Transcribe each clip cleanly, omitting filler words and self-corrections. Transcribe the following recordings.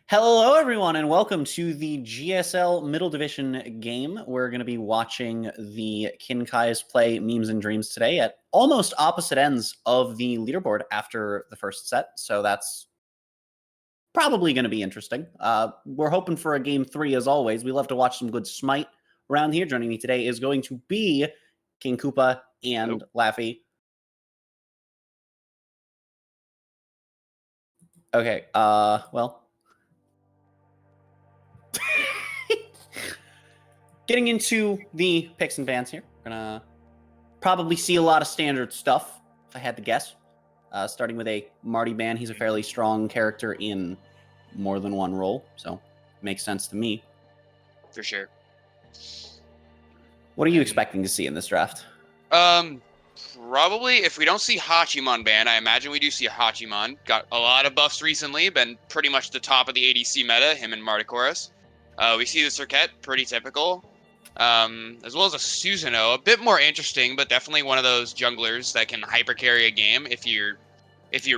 Hello, everyone, and welcome to the GSL Middle Division game. We're going to be watching the Kinkais play Memes and Dreams today at almost opposite ends of the leaderboard after the first set, so that's probably going to be interesting. We're hoping for a game 3 as always. We love to watch some good Smite around here. Joining me today is going to be King Koopa and Laffy. Okay, well... Getting into the picks and bans here. We're going to probably see a lot of standard stuff, if I had to guess. Starting with a Marty ban. He's a fairly strong character in more than one role, so makes sense to me. For sure. What are you expecting to see in this draft? Probably if we don't see Hachiman ban, I imagine we do see a Hachiman. Got a lot of buffs recently, been pretty much the top of the ADC meta, him and Martichorus. We see the Circuit, pretty typical. As well as a Susanoo, a bit more interesting, but definitely one of those junglers that can hyper carry a game if you're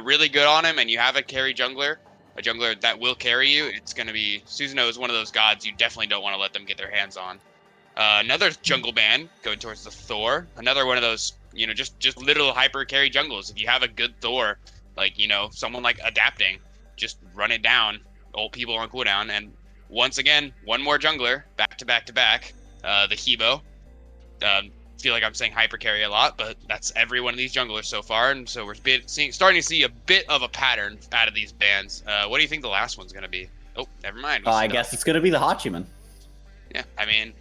really good on him and you have a carry jungler, a jungler that will carry you. It's going to be Susanoo is one of those gods you definitely don't want to let them get their hands on. Another jungle ban going towards the Thor. Another one of those, just little hyper carry jungles. If you have a good Thor, like, someone like adapting, just run it down. Old people on cooldown. And once again, one more jungler back to back to back. The Hebo. Feel like I'm saying hyper carry a lot, but that's every one of these junglers so far. And so we're starting to see a bit of a pattern out of these bans. What do you think the last one's going to be? Oh, never mind. I guess it's going to be the Hachiman. Yeah, I mean,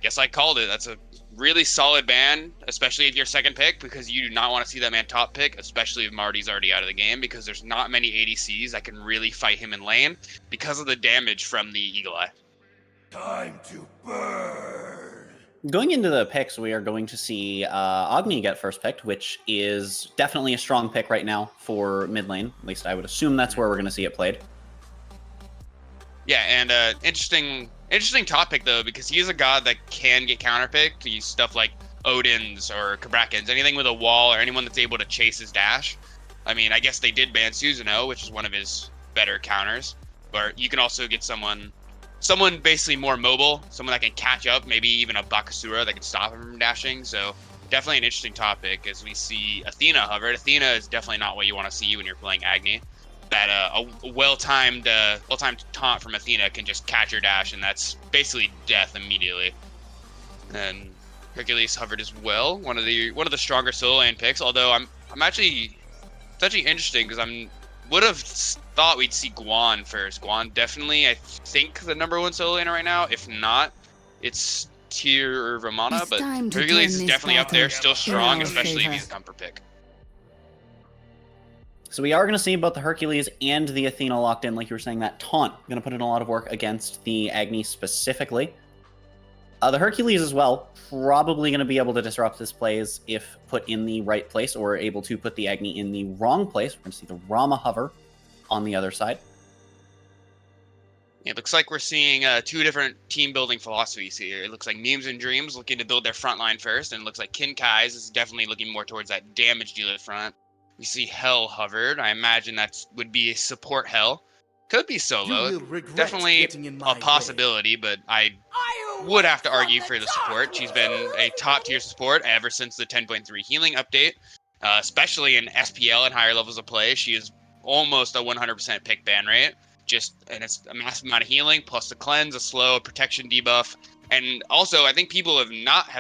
guess I called it. That's a really solid ban, especially if you're second pick, because you do not want to see that man top pick, especially if Marty's already out of the game, because there's not many ADCs that can really fight him in lane because of the damage from the Eagle Eye. Time to burn. Going into the picks, we are going to see Agni get first picked, which is definitely a strong pick right now for mid lane. At least I would assume that's where we're going to see it played. Yeah, and interesting topic though, because he is a god that can get counterpicked. He's stuff like Odin's or Kabrakins, anything with a wall or anyone that's able to chase his dash. I mean, I guess they did ban Susanoo, which is one of his better counters. But you can also get someone basically more mobile, someone that can catch up, maybe even a Bakasura that can stop him from dashing. So definitely an interesting topic as we see Athena hovered. Athena is definitely not what you want to see when you're playing Agni. That a well-timed taunt from Athena can just catch your dash, and that's basically death immediately. And Hercules hovered as well, one of the stronger solo lane picks. Although it's actually interesting because would have thought we'd see Guan first. Guan definitely, I think, the #1 solo laner right now. If not, it's Tyr or Ramana, but Hercules is definitely up there, still strong, especially if he's a comfort pick. So we are going to see both the Hercules and the Athena locked in, like you were saying, that taunt. Going to put in a lot of work against the Agni specifically. The Hercules as well, probably going to be able to disrupt his plays if put in the right place, or able to put the Agni in the wrong place. We're going to see the Rama hover on the other side. It looks like we're seeing two different team building philosophies here. It looks like Memes and Dreams looking to build their front line first, and it looks like Kinkai's is definitely looking more towards that damage dealer front. We see Hell hovered. I imagine that would be a support Hell. Could be solo. Definitely a possibility, but I would have to argue for the support. She's been a top tier support ever since the 10.3 healing update, especially in SPL and higher levels of play. She is almost a 100% pick ban rate. And it's a massive amount of healing, plus the cleanse, a slow protection debuff. And also, I think people have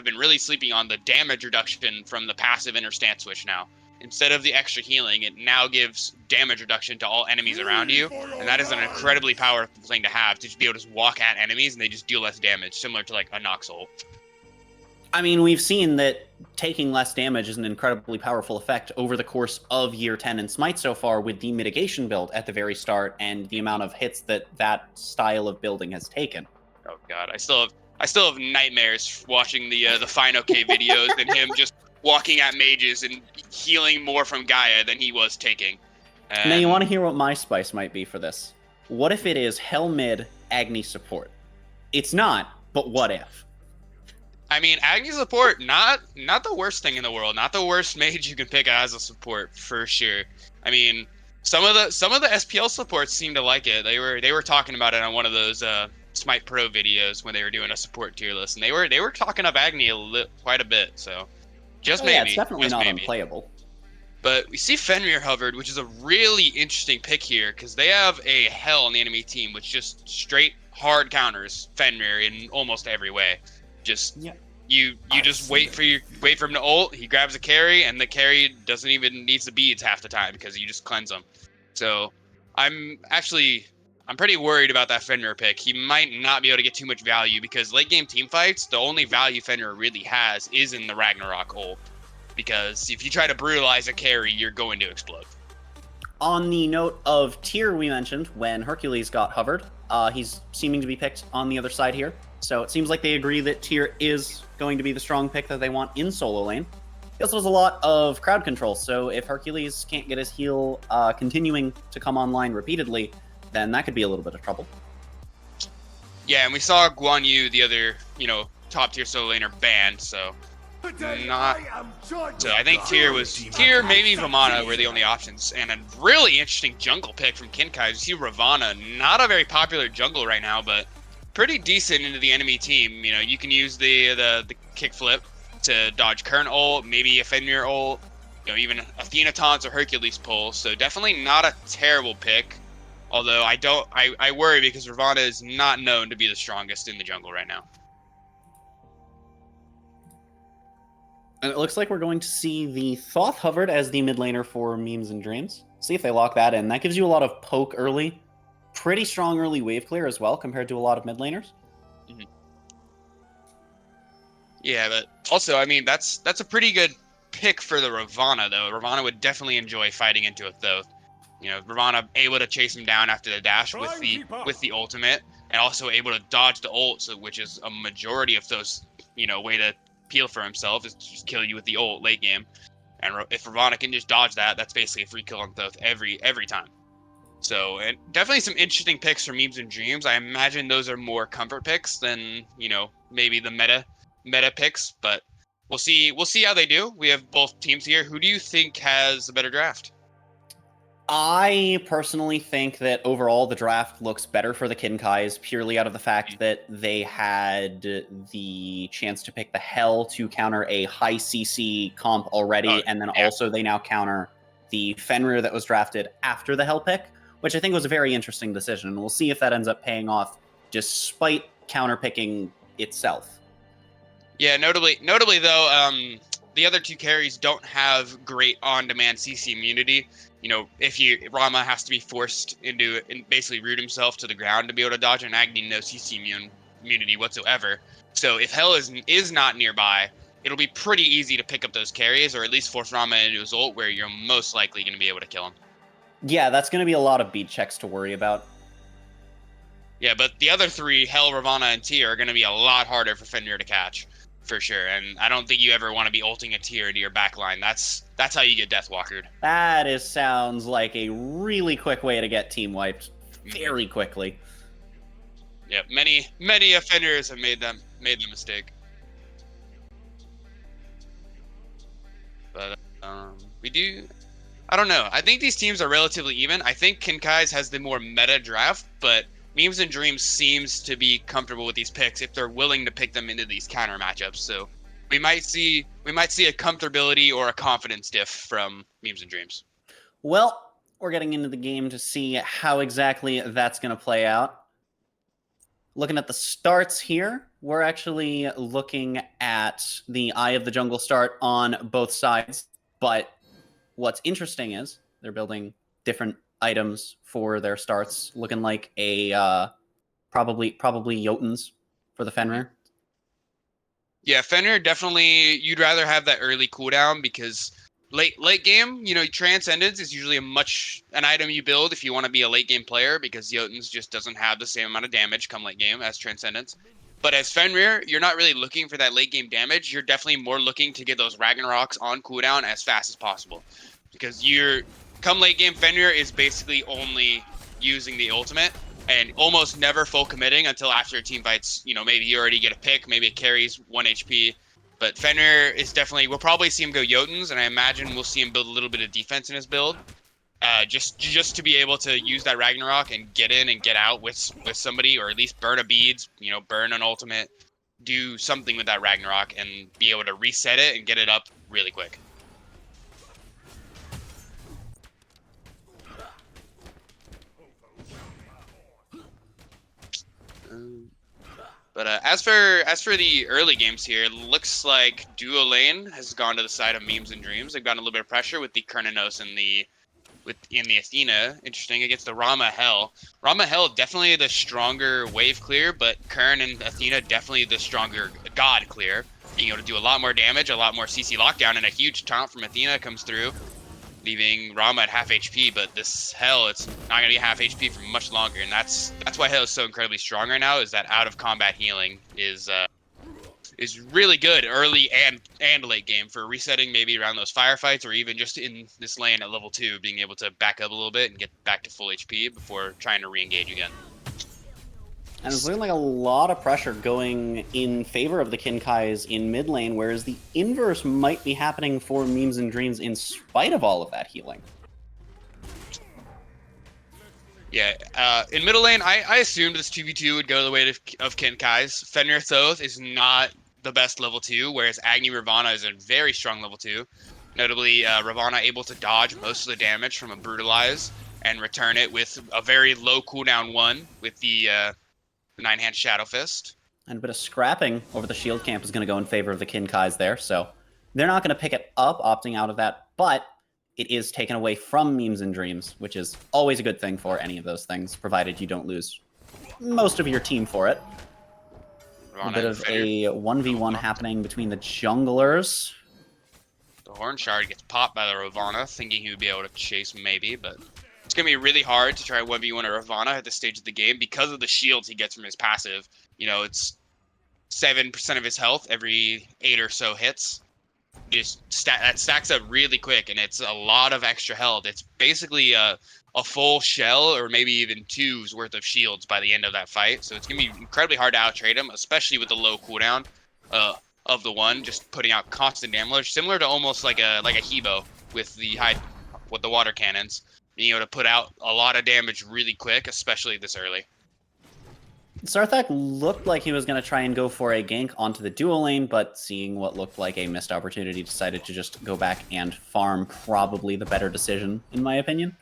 been really sleeping on the damage reduction from the passive inner stance switch now. Instead of the extra healing, it now gives damage reduction to all enemies around you, and that is an incredibly powerful thing to have, to just be able to just walk at enemies and they just deal less damage, similar to like a Nox ult. I mean, we've seen that taking less damage is an incredibly powerful effect over the course of Year 10 in Smite so far, with the mitigation build at the very start and the amount of hits that style of building has taken. Oh god, I still have nightmares watching the FineOK videos and him just walking at mages and healing more from Gaia than he was taking. And now you want to hear what my spice might be for this? What if it is Hell mid, Agni support? It's not, but what if? I mean, Agni support, not the worst thing in the world. Not the worst mage you can pick as a support, for sure. I mean, some of the SPL supports seem to like it. They were talking about it on one of those Smite Pro videos when they were doing a support tier list, and they were talking up Agni quite a bit. So just Oh yeah, it's maybe, definitely just not maybe. unplayable. But we see Fenrir hovered, which is a really interesting pick here because they have a Hell on the enemy team, which just straight hard counters Fenrir in almost every way. Just Yeah. you just wait for him to ult. He grabs a carry, and the carry doesn't even needs the beads half the time because you just cleanse him. So I'm pretty worried about that Fenrir pick. He might not be able to get too much value because late game team fights, the only value Fenrir really has is in the Ragnarok ult. Because if you try to brutalize a carry, you're going to explode. On the note of tier we mentioned, when Hercules got hovered, he's seeming to be picked on the other side here. So it seems like they agree that tier is going to be the strong pick that they want in solo lane. He also has a lot of crowd control, so if Hercules can't get his heal continuing to come online repeatedly, then that could be a little bit of trouble. Yeah, and we saw Guan Yu, the other, top tier solo laner, banned, so not. So I think tier, maybe Vamana were the only options, and a really interesting jungle pick from Kinkai. You see Ravana, not a very popular jungle right now, but pretty decent into the enemy team. You can use the kick flip to dodge current ult, maybe a Fenrir ult, even Athena taunts or Hercules pull. So definitely not a terrible pick. Although I worry because Ravana is not known to be the strongest in the jungle right now. And it looks like we're going to see the Thoth hovered as the mid laner for Memes and Dreams. See if they lock that in. That gives you a lot of poke early. Pretty strong early wave clear as well compared to a lot of mid laners. Mm-hmm. Yeah, but also, that's a pretty good pick for the Ravana, though. Ravana would definitely enjoy fighting into a Thoth. Ravana able to chase him down after the dash with the ultimate, and also able to dodge the ult, which is a majority of those, way to peel for himself is to just kill you with the ult late game. And if Ravana can just dodge that, that's basically a free kill on Thoth every time. So, and definitely some interesting picks for Memes and Dreams. I imagine those are more comfort picks than, maybe the meta picks, but we'll see how they do. We have both teams here. Who do you think has a better draft? I personally think that overall the draft looks better for the Kinkais purely out of the fact that they had the chance to pick the Hell to counter a high CC comp already, and then also they now counter the Fenrir that was drafted after the Hell pick, which I think was a very interesting decision. And we'll see if that ends up paying off despite counter picking itself. Yeah, notably though, the other two carries don't have great on-demand CC immunity. If Rama has to be forced into and basically root himself to the ground to be able to dodge, and Agni no CC immunity whatsoever. So if Hell is not nearby, it'll be pretty easy to pick up those carries, or at least force Rama into his ult, where you're most likely going to be able to kill him. Yeah, that's going to be a lot of beat checks to worry about. Yeah, but the other three, Hell, Ravana, and Tyr, are going to be a lot harder for Fenrir to catch, for sure. And I don't think you ever want to be ulting a Tyr into your backline. That's how you get Deathwalkered. That sounds like a really quick way to get team wiped very quickly. Yep, many offenders have made the mistake. But we do. I don't know. I think these teams are relatively even. I think Kinkai's has the more meta draft, but Memes and Dreams seems to be comfortable with these picks if they're willing to pick them into these counter matchups. So we might see a comfortability or a confidence diff from Memes and Dreams. Well, we're getting into the game to see how exactly that's going to play out. Looking at the starts here, we're actually looking at the Eye of the Jungle start on both sides. But what's interesting is they're building different items for their starts, looking like a probably Jotuns for the Fenrir. Yeah, Fenrir definitely. You'd rather have that early cooldown because late game, Transcendence is usually an item you build if you want to be a late game player because Jotuns just doesn't have the same amount of damage come late game as Transcendence. But as Fenrir, you're not really looking for that late game damage. You're definitely more looking to get those Ragnaroks on cooldown as fast as possible because come late game, Fenrir is basically only using the ultimate and almost never full committing until after a team fights. Maybe you already get a pick, maybe it carries 1 HP. But Fenrir is we'll probably see him go Jotuns, and I imagine we'll see him build a little bit of defense in his build. just to be able to use that Ragnarok and get in and get out with somebody, or at least burn a beads, burn an ultimate, do something with that Ragnarok and be able to reset it and get it up really quick. But as for the early games here, it looks like Duo Lane has gone to the side of Memes and Dreams. They've gotten a little bit of pressure with the Kernanos and the Athena. Interesting against the Rama Hell. Rama Hell definitely the stronger wave clear, but Kern and Athena definitely the stronger god clear. Being able to do a lot more damage, a lot more CC lockdown, and a huge taunt from Athena comes through, leaving Rama at half HP. But this Hell, it's not gonna be half HP for much longer, and that's why Hell is so incredibly strong right now. Is that out of combat healing is really good early and late game for resetting, maybe around those firefights, or even just in this lane at level 2, being able to back up a little bit and get back to full HP before trying to re-engage again. And it's looking like a lot of pressure going in favor of the Kinkais in mid lane, whereas the inverse might be happening for Memes and Dreams in spite of all of that healing. Yeah, in middle lane, I assumed this 2v2 would go the way of Kinkai's. Fenrir Thoth is not the best level 2, whereas Agni Ravana is a very strong level 2. Notably, Ravana able to dodge most of the damage from a Brutalize and return it with a very low cooldown 1 with the 9-hand Shadow Fist. And a bit of scrapping over the shield camp is going to go in favor of the Kinkais there, so they're not going to pick it up, opting out of that, but it is taken away from Memes and Dreams, which is always a good thing for any of those things, provided you don't lose most of your team for it. A bit of a 1v1 happening between the junglers. The Horn Shard gets popped by the Ravana, thinking he would be able to chase maybe, but it's going to be really hard to try 1v1 a Ravana at this stage of the game because of the shields he gets from his passive. It's 7% of his health every 8 or so hits. That stacks up really quick, and it's a lot of extra health. It's basically a full shell, or maybe even 2's worth of shields by the end of that fight. So it's gonna be incredibly hard to out-trade him, especially with the low cooldown of the one, just putting out constant damage, similar to almost like a Hebo with the water cannons, being able to put out a lot of damage really quick, especially this early. Sarthak looked like he was going to try and go for a gank onto the duo lane, but seeing what looked like a missed opportunity, decided to just go back and farm. Probably the better decision, in my opinion.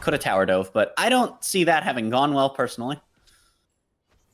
Could have tower dove, but I don't see that having gone well, personally.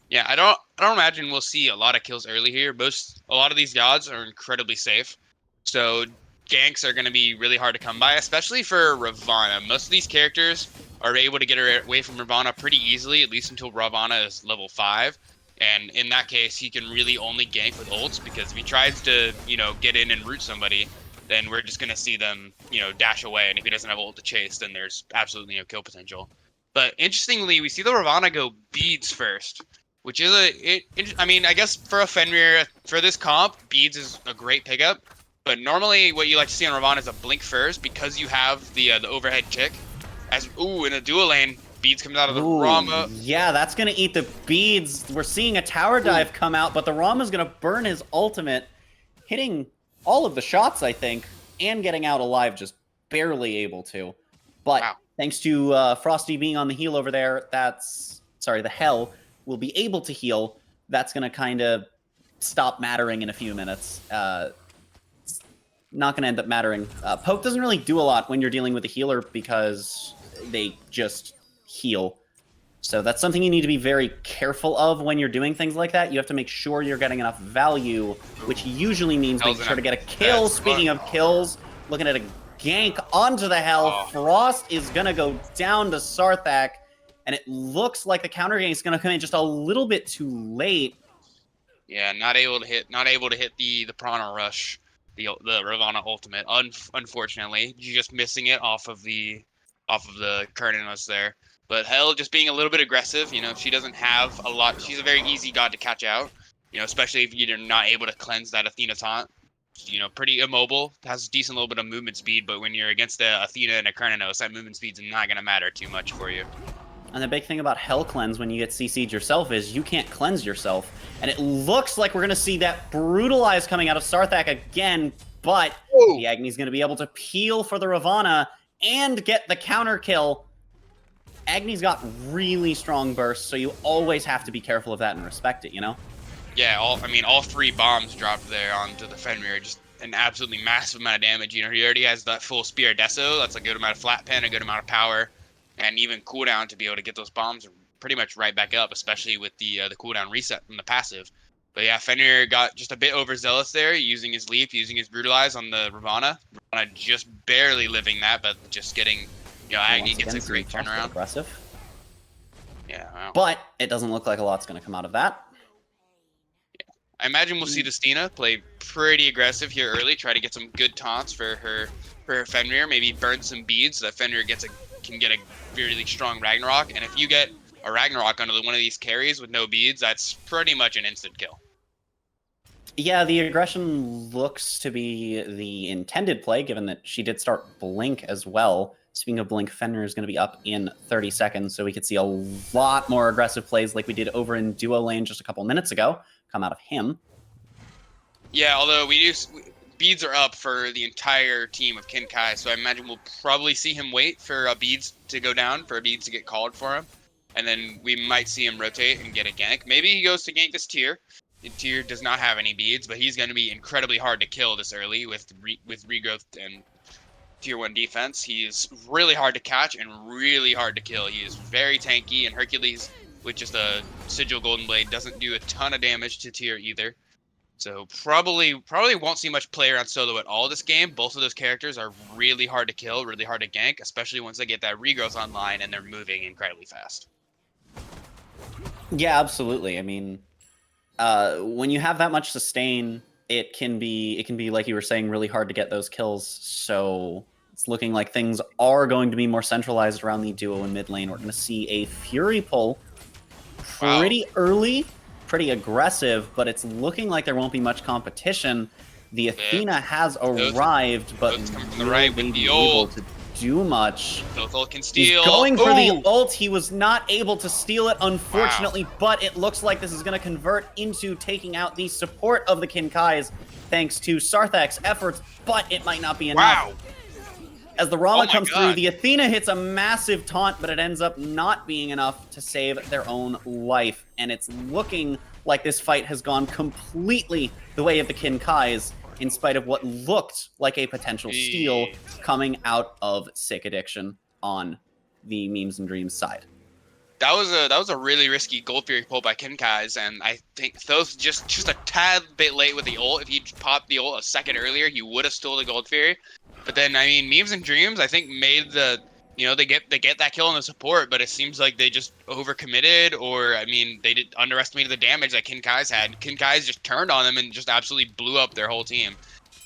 Yeah, I don't imagine we'll see a lot of kills early here. A lot of these gods are incredibly safe, so ganks are going to be really hard to come by, especially for Ravana. Most of these characters are able to get away from Ravana pretty easily, at least until Ravana is level 5. And in that case, he can really only gank with ults, because if he tries to, get in and root somebody, then we're just going to see them, dash away. And if he doesn't have ult to chase, then there's absolutely no kill potential. But interestingly, we see the Ravana go beads first, which is I guess for a Fenrir, for this comp, beads is a great pickup. But normally what you like to see on Ravana is a blink first, because you have the overhead kick. In a dual lane, beads comes out of the Rama. Yeah, that's going to eat the beads. We're seeing a tower dive come out, but the Rama's going to burn his ultimate, hitting all of the shots, I think, and getting out alive, just barely able to. But thanks to Frosty being on the heal over there, the Hell will be able to heal. That's going to kind of stop mattering in a few minutes. Not going to end up mattering. Poke doesn't really do a lot when you're dealing with a healer, because they just heal. So that's something you need to be very careful of when you're doing things like that. You have to make sure you're getting enough value, which usually means making sure to get a kill. Speaking of kills, looking at a gank onto the Hell. Frost is going to go down to Sarthak, and it looks like the counter gank is going to come in just a little bit too late. Yeah, not able to hit the Prana Rush, the Ravana ultimate. Unfortunately, you're just missing it off of the Kernanos there. But Hell just being a little bit aggressive, she doesn't have a lot. She's a very easy god to catch out, especially if you're not able to cleanse that Athena taunt. Pretty immobile, has a decent little bit of movement speed, but when you're against a Athena and a Kernanos, that movement speed's not going to matter too much for you. And the big thing about Hell Cleanse when you get CC'd yourself is you can't cleanse yourself. And it looks like we're going to see that Brutalize coming out of Sarthak again, but the Agni's going to be able to peel for the Ravana, and get the counter kill. Agni's got really strong bursts, so you always have to be careful of that and respect it, you know? Yeah, all 3 bombs dropped there onto the Fenrir, just an absolutely massive amount of damage. You know, he already has that full Spear Deso, that's a good amount of flat pen, a good amount of power, and even cooldown to be able to get those bombs pretty much right back up, especially with the cooldown reset from the passive. But yeah, Fenrir got just a bit overzealous there, using his leap, using his brutalize on the Ravana. Ravana just barely living that, but just getting, you know, Agni gets a great turnaround. Aggressive. Yeah, wow. But it doesn't look like a lot's going to come out of that. I imagine we'll see Destina play pretty aggressive here early, try to get some good taunts for her Fenrir, maybe burn some beads so that Fenrir can get a really strong Ragnarok. And if you get a Ragnarok onto one of these carries with no beads, that's pretty much an instant kill. Yeah, the aggression looks to be the intended play, given that she did start Blink as well. Speaking of Blink, Fenrir is going to be up in 30 seconds, so we could see a lot more aggressive plays like we did over in duo lane just a couple minutes ago come out of him. Yeah, although beads are up for the entire team of Kinkai, so I imagine we'll probably see him wait for beads to go down, for beads to get called for him, and then we might see him rotate and get a gank. Maybe he goes to gank this tier. The tier does not have any beads, but he's going to be incredibly hard to kill this early with regrowth and tier 1 defense. He is really hard to catch and really hard to kill. He is very tanky, and Hercules with just a Sigil Golden Blade doesn't do a ton of damage to tier either. So probably won't see much play around solo at all this game. Both of those characters are really hard to kill, really hard to gank, especially once they get that regrowth online and they're moving incredibly fast. Yeah, absolutely. I mean, when you have that much sustain, it can be like you were saying, really hard to get those kills. So it's looking like things are going to be more centralized around the duo in mid lane. We're going to see a Fury pull pretty early, pretty aggressive, but it's looking like there won't be much competition. The Athena has arrived, but from the right with the ult. Able to do much. Ult can steal. He's going for the ult. He was not able to steal it, unfortunately, but it looks like this is going to convert into taking out the support of the Kinkais, thanks to Sarthak's efforts, but it might not be enough. Wow. As the Rama comes through, the Athena hits a massive taunt, but it ends up not being enough to save their own life. And it's looking like this fight has gone completely the way of the Kinkais, in spite of what looked like a potential steal coming out of Sick Addiction on the Memes and Dreams side. That was a really risky Gold Fury pull by Kinkais, and I think those just a tad bit late with the ult. If he popped the ult a second earlier, he would have stole the Gold Fury. But then, I mean, Memes and Dreams, I think, made the, you know, they get that kill on the support, but it seems like they just overcommitted, or, I mean, they underestimated the damage that Kinkais had. Kinkais just turned on them and just absolutely blew up their whole team.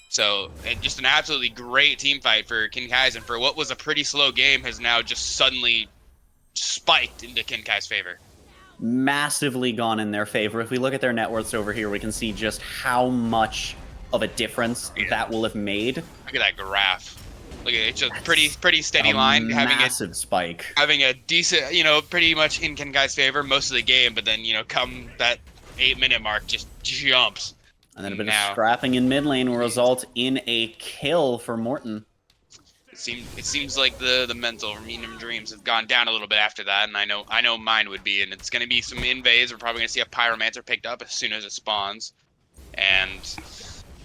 So, just an absolutely great team fight for Kinkais, and for what was a pretty slow game has now just suddenly spiked into Kinkai's favor. Massively gone in their favor. If we look at their net worths over here, we can see just how much of a difference that will have made. Look at that graph. Look at it, it's a pretty steady line. Massive spike. Having a decent, you know, pretty much in Kinkai's favor most of the game, but then, you know, come that 8-minute mark, just jumps. And then a bit of scrapping in mid lane will result in a kill for Morton. It seems like the mental Memes Dreams have gone down a little bit after that, and I know mine would be, and it's going to be some invades. We're probably going to see a Pyromancer picked up as soon as it spawns, and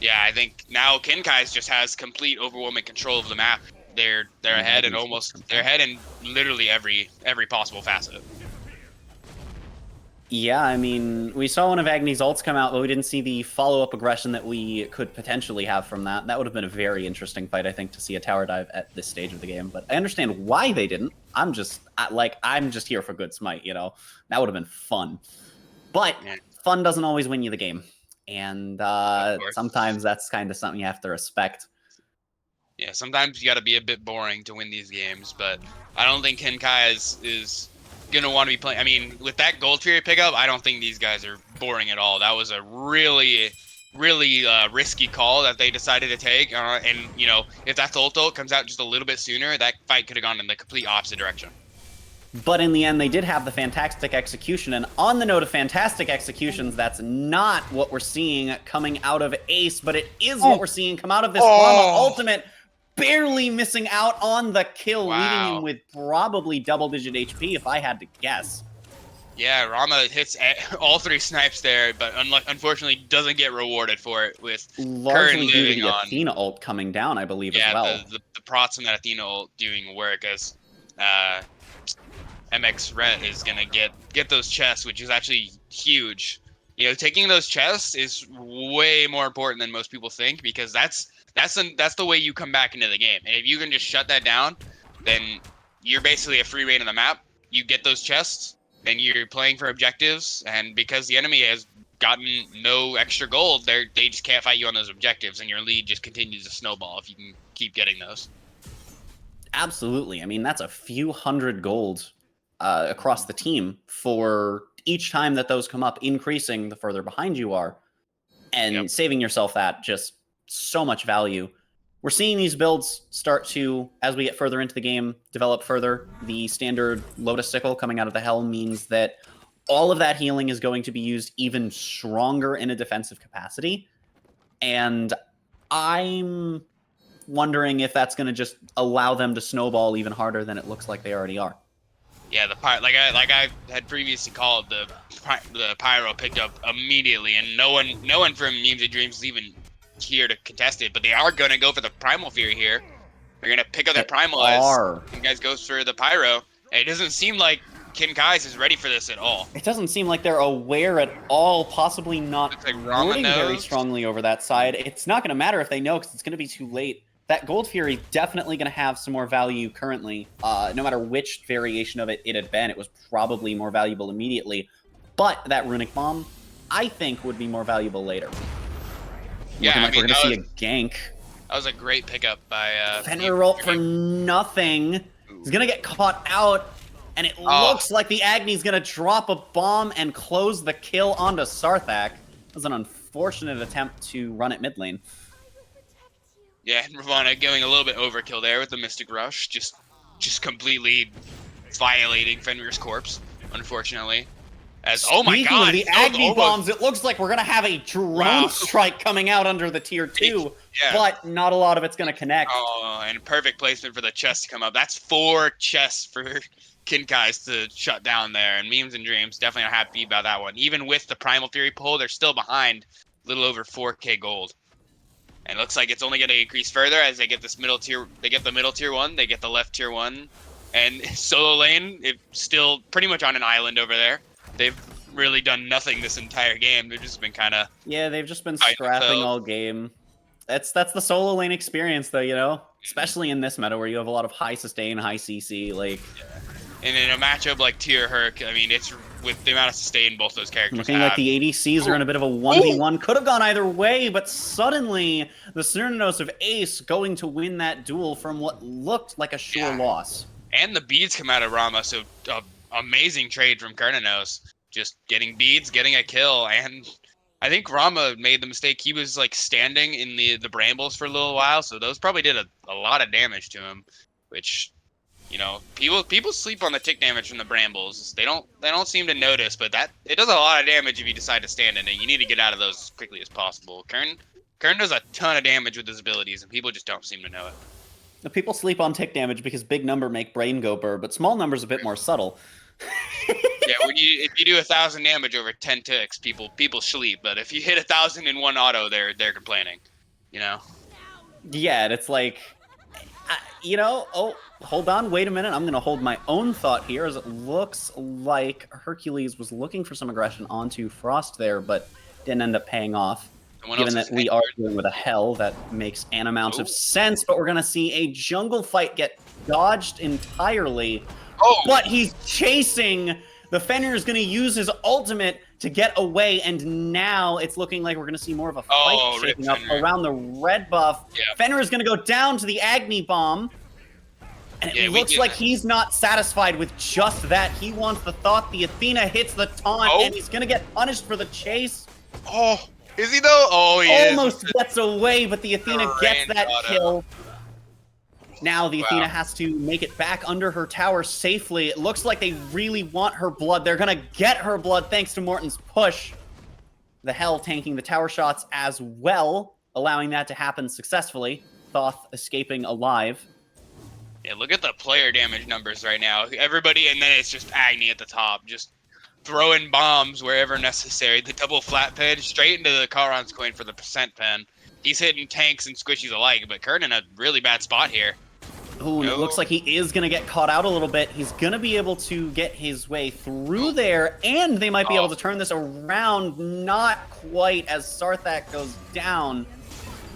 yeah, I think now Kinkai's just has complete overwhelming control of the map. They're ahead in they're ahead in literally every possible facet. Yeah, I mean, we saw one of Agni's ults come out, but we didn't see the follow-up aggression that we could potentially have from that. That would have been a very interesting fight, I think, to see a tower dive at this stage of the game. But I understand why they didn't. I'm just here for good smite, you know? That would have been fun. But fun doesn't always win you the game. And sometimes that's kind of something you have to respect. Yeah, sometimes you got to be a bit boring to win these games, but I don't think Kinkai is going to want to be playing. I mean, with that Gold Fury pickup, I don't think these guys are boring at all. That was a really risky call that they decided to take. And, you know, if that ult comes out just a little bit sooner, that fight could have gone in the complete opposite direction. But in the end, they did have the fantastic execution. And on the note of fantastic executions, that's not what we're seeing coming out of Ace, but it is what we're seeing come out of this Rama ultimate. barely missing out on the kill, leaving Wow. him with probably double-digit HP if I had to guess. Yeah, Rama hits all 3 snipes there, but unfortunately doesn't get rewarded for it with Largely due to living the on. Athena ult coming down, I believe, as Yeah, well. the prots from that Athena ult doing work as MX Ret is gonna get those chests, which is actually huge. You know, taking those chests is way more important than most people think, because that's the way you come back into the game. And if you can just shut that down, then you're basically a free reign of the map. You get those chests, then you're playing for objectives, and because the enemy has gotten no extra gold, they just can't fight you on those objectives, and your lead just continues to snowball if you can keep getting those. Absolutely. I mean, that's a few hundred gold across the team for each time that those come up, increasing the further behind you are, and saving yourself that just so much value. We're seeing these builds start to, as we get further into the game, develop further. The standard Lotus Sickle coming out of the Hell means that all of that healing is going to be used even stronger in a defensive capacity. And I'm wondering if that's going to just allow them to snowball even harder than it looks like they already are. Yeah, like I had previously called, the pyro picked up immediately, and no one from Memes and Dreams is even here to contest it. But they are going to go for the Primal Fury here. They're going to pick up their Primal as you guys goes for the pyro. And it doesn't seem like Kinkai's is ready for this at all. It doesn't seem like they're aware at all, possibly not like wording very strongly over that side. It's not going to matter if they know, because it's going to be too late. That Gold Fury definitely going to have some more value currently. No matter which variation of it had been, it was probably more valuable immediately. But that Runic Bomb, I think, would be more valuable later. Yeah, Looking like we're going to see a gank. That was a great pickup by Fenrir ult for nothing. He's going to get caught out, and it looks like the Agni's going to drop a bomb and close the kill onto Sarthak. That was an unfortunate attempt to run at mid lane. Yeah, Ravana going a little bit overkill there with the Mystic Rush, just completely violating Fenrir's corpse, unfortunately. As oh my god, Speaking of the Agni bombs, it looks like we're gonna have a drone strike coming out under the tier 2, but not a lot of it's gonna connect. Oh, and perfect placement for the chest to come up. That's 4 chests for Kinkai's to shut down there, and Memes and Dreams definitely are happy about that one. Even with the Primal Fury pull, they're still behind a little over 4k gold. And it looks like it's only going to increase further as they get this middle tier. They get the middle tier 1, they get the left tier 1, and solo lane, it's still pretty much on an island over there. They've really done nothing this entire game. They've just been kind of they've just been scrapping all game. That's the solo lane experience, though, you know, especially in this meta where you have a lot of high sustain, high CC, like. And in a matchup like Tier Herc, I mean, it's with the amount of sustain both those characters looking like the ADCs are in a bit of a 1v1. Could have gone either way, but suddenly the Cernunnos of Ace going to win that duel from what looked like a sure loss. And the beads come out of Rama, so amazing trade from Cernunnos. Just getting beads, getting a kill, and I think Rama made the mistake. He was like standing in the brambles for a little while, so those probably did a lot of damage to him, which, you know, people sleep on the tick damage from the brambles. They don't seem to notice, but it does a lot of damage if you decide to stand in it. You need to get out of those as quickly as possible. Kern does a ton of damage with his abilities, and people just don't seem to know it. The people sleep on tick damage because big number make brain go burr, but small number's a bit more subtle. Yeah, if you do 1,000 damage over 10 ticks, people sleep. But if you hit 1,000 in one auto, they're complaining. You know. Yeah, and it's like, you know, oh, hold on, wait a minute. I'm gonna hold my own thought here, as it looks like Hercules was looking for some aggression onto Frost there, but didn't end up paying off. Given that we are dealing with a Hell, that makes an amount of sense, but we're gonna see a jungle fight get dodged entirely. But he's chasing. The Fenrir is going to use his ultimate to get away, and now it's looking like we're going to see more of a fight shaping up around the red buff. Yeah. Fenrir is going to go down to the Agni Bomb, and it looks like he's not satisfied with just that. He wants the thought. The Athena hits the taunt, and he's going to get punished for the chase. Oh, is he though? Oh, he almost gets away, but the Athena gets that kill. Now the Athena has to make it back under her tower safely. It looks like they really want her blood. They're going to get her blood thanks to Morton's push. The Hell tanking the tower shots as well, allowing that to happen successfully. Thoth escaping alive. Yeah, look at the player damage numbers right now. Everybody, and then it's just Agni at the top, just throwing bombs wherever necessary. The double flat pitch straight into the Charon's coin for the percent pen. He's hitting tanks and squishies alike, but Kurt in a really bad spot here. Ooh, and it looks like he is going to get caught out a little bit. He's going to be able to get his way through there, and they might be able to turn this around. Not quite, as Sarthak goes down.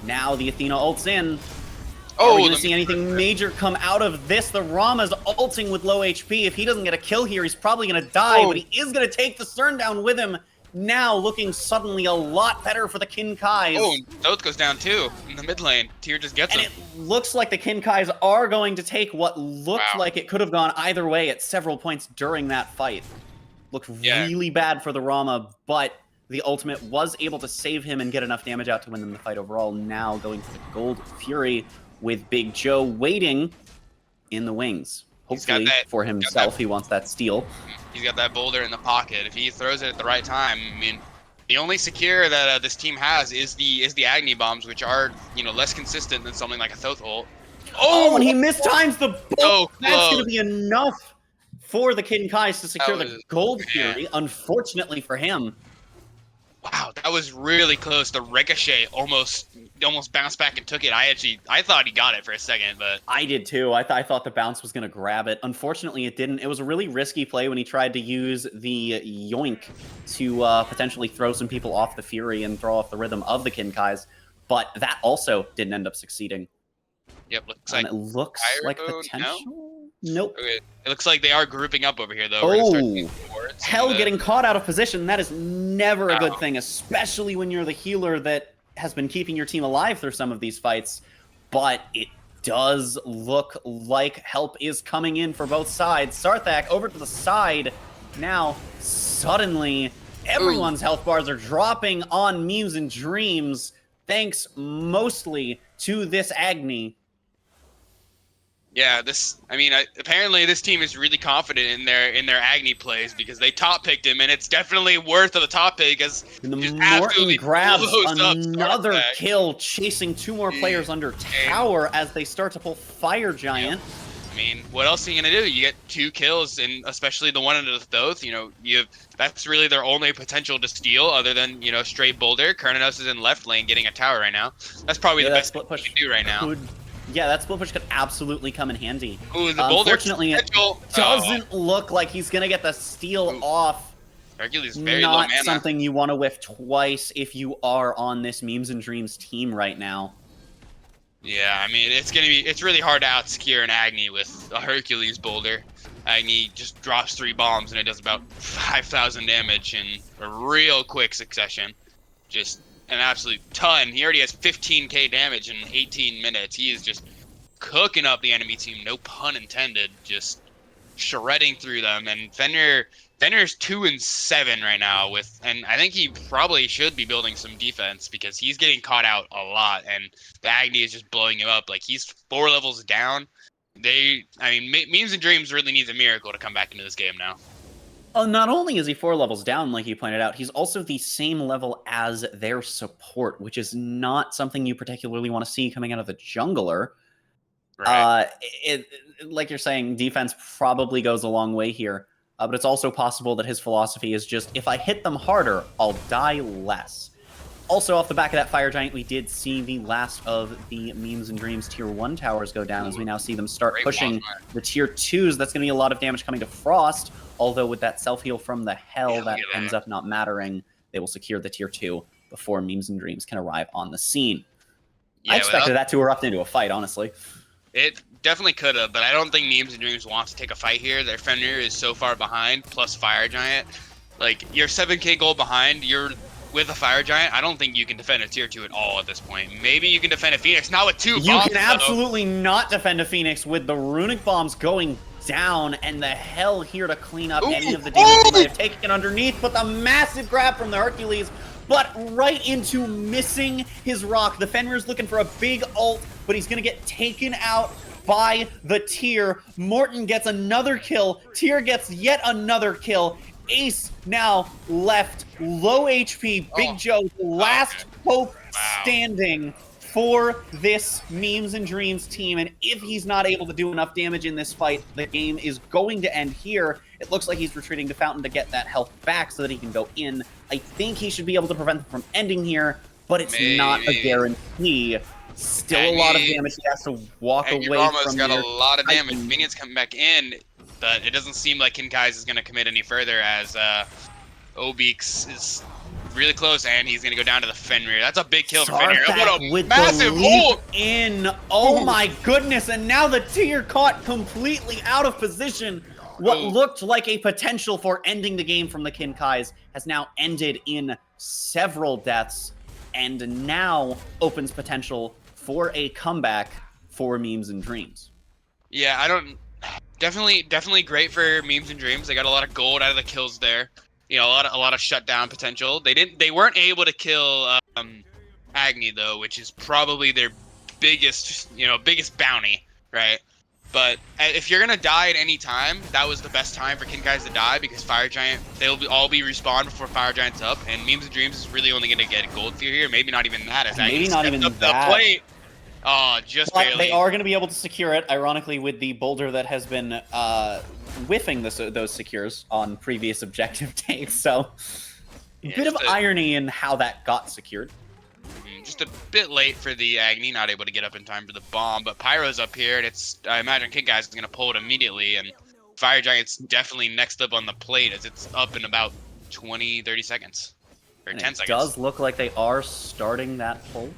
Now the Athena ults in. Are we going to see anything major come out of this? The Rama's ulting with low HP. If he doesn't get a kill here, he's probably going to die, but he is going to take the Cern down with him. Now looking suddenly a lot better for the Kinkais. Oh, Thoth goes down too in the mid lane. Tyr just gets him. And it looks like the Kinkais are going to take what looked like it could have gone either way at several points during that fight. Looked really bad for the Rama, but the ultimate was able to save him and get enough damage out to win them the fight overall. Now going for the Gold Fury with Big Joe waiting in the wings. Hopefully for himself, he wants that steal. He's got that boulder in the pocket. If he throws it at the right time, I mean, the only secure that this team has is the Agni bombs, which are, you know, less consistent than something like a Thoth ult. Oh, and he mistimes the bolt. That's close. going to be enough for the Kinkais to secure the Gold Fury, unfortunately for him. Wow, that was really close. The ricochet almost bounced back and took it. I thought he got it for a second, but I did too. I thought the bounce was going to grab it. Unfortunately, it didn't. It was a really risky play when he tried to use the yoink to potentially throw some people off the Fury and throw off the rhythm of the Kinkais, but that also didn't end up succeeding. Yep, it looks like potential. No? Nope. Okay. It looks like they are grouping up over here, though. Oh, Hell getting caught out of position. That is never a good thing, especially when you're the healer that has been keeping your team alive through some of these fights. But it does look like help is coming in for both sides. Sarthak over to the side. Now, suddenly, everyone's health bars are dropping on Memes and Dreams, thanks mostly to this Agni. Yeah, apparently this team is really confident in their Agni plays because they top picked him, and it's definitely worth of the top pick as Morton grabs another kill, chasing two more players under tower as they start to pull Fire Giant. I mean, what else are you gonna do? You get 2 kills, and especially the one under the Thoth. You know, that's really their only potential to steal, other than, you know, straight Boulder. Kernanos is in left lane getting a tower right now. That's probably the best thing you can do right now. Yeah, that split push could absolutely come in handy. Ooh, the Boulder unfortunately, it doesn't look like he's going to get the steal off. Hercules very Not low mana. something you want to whiff twice if you are on this Memes and Dreams team right now. Yeah, I mean, it's really hard to out-secure an Agni with a Hercules Boulder. Agni just drops 3 bombs and it does about 5,000 damage in a real quick succession. Just an absolute ton. He already has 15k damage in 18 minutes. He is just cooking up the enemy team, no pun intended, just shredding through them. And Fenrir's 2-7 right now and I think he probably should be building some defense because he's getting caught out a lot, and the Agni is just blowing him up. Like, he's 4 levels down. Memes and Dreams really needs a miracle to come back into this game now. Not only is he 4 levels down, like you pointed out, he's also the same level as their support, which is not something you particularly want to see coming out of the jungler. Right. Like you're saying, defense probably goes a long way here, but it's also possible that his philosophy is just, if I hit them harder, I'll die less. Also, off the back of that Fire Giant, we did see the last of the Memes and Dreams Tier 1 towers go down, as we now see them start pushing the Tier 2s. That's going to be a lot of damage coming to Frost, although with that self-heal from the Hell, that ends up not mattering. They will secure the Tier 2 before Memes and Dreams can arrive on the scene. I expected that to erupt into a fight, honestly. It definitely could have, but I don't think Memes and Dreams wants to take a fight here. Their Fenrir is so far behind, plus Fire Giant. Like, you're 7k gold behind, you're with a Fire Giant. I don't think you can defend a Tier 2 at all at this point. Maybe you can defend a Phoenix, not with 2 bombs. You can absolutely not defend a Phoenix with the runic bombs going down and the Hell here to clean up any of the damage they might have taken underneath, but the massive grab from the Hercules, but right into missing his rock. The Fenrir's looking for a big ult, but he's going to get taken out by the Tyr. Morton gets another kill. Tyr gets yet another kill. Ace now left, low HP. Big Joe, last hope standing. for this Memes and Dreams team, and if he's not able to do enough damage in this fight, the game is going to end here. It looks like he's retreating to Fountain to get that health back so that he can go in. I think he should be able to prevent them from ending here, but it's not a guarantee. Still a lot of damage. He has to walk away from got a lot of damage. Minions coming back in, but it doesn't seem like Kinkai's is going to commit any further as Obeeks is really close, and he's going to go down to the Fenrir. That's a big kill for Fenrir. What a massive ult! Oh my goodness, and now the tier caught completely out of position. What looked like a potential for ending the game from the Kinkais has now ended in several deaths, and now opens potential for a comeback for Memes and Dreams. Yeah, definitely great for Memes and Dreams. They got a lot of gold out of the kills there. You know, a lot of shutdown potential. They weren't able to kill Agni though, which is probably their biggest bounty, right? But if you're gonna die at any time, that was the best time for Kinkais to die, because Fire Giant, they'll all be respawned before Fire Giant's up, and Memes and Dreams is really only gonna get gold tier here. Maybe not even that. As maybe not even up that. The plate. Oh, just but barely. They are going to be able to secure it, ironically, with the boulder that has been whiffing those secures on previous objective takes. So, a bit of irony in how that got secured. Just a bit late for the Agni, not able to get up in time for the bomb. But Pyro's up here, and I imagine Kinkai's is going to pull it immediately. And Fire Giant's definitely next up on the plate, as it's up in about 30 seconds. Or 10 seconds. It does look like they are starting that pull.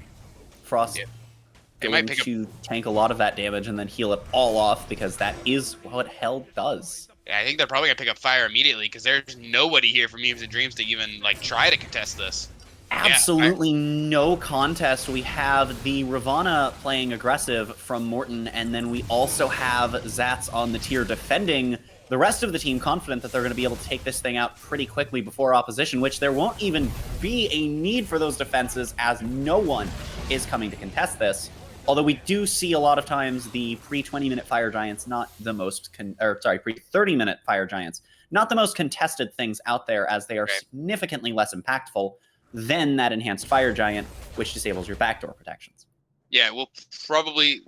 Frost. Yeah. Going to tank a lot of that damage and then heal it all off, because that is what Hell does. Yeah, I think they're probably going to pick up Fire immediately, because there's nobody here for Memes and Dreams to even try to contest this. Absolutely no contest. We have the Ravana playing aggressive from Morton, and then we also have Zats on the tier defending. The rest of the team confident that they're going to be able to take this thing out pretty quickly before opposition, which there won't even be a need for those defenses, as no one is coming to contest this. Although we do see a lot of times the pre-20-minute Fire Giants, not the most, pre-30-minute Fire Giants, not the most contested things out there, as they are significantly less impactful than that enhanced Fire Giant, which disables your backdoor protections. Yeah, we'll probably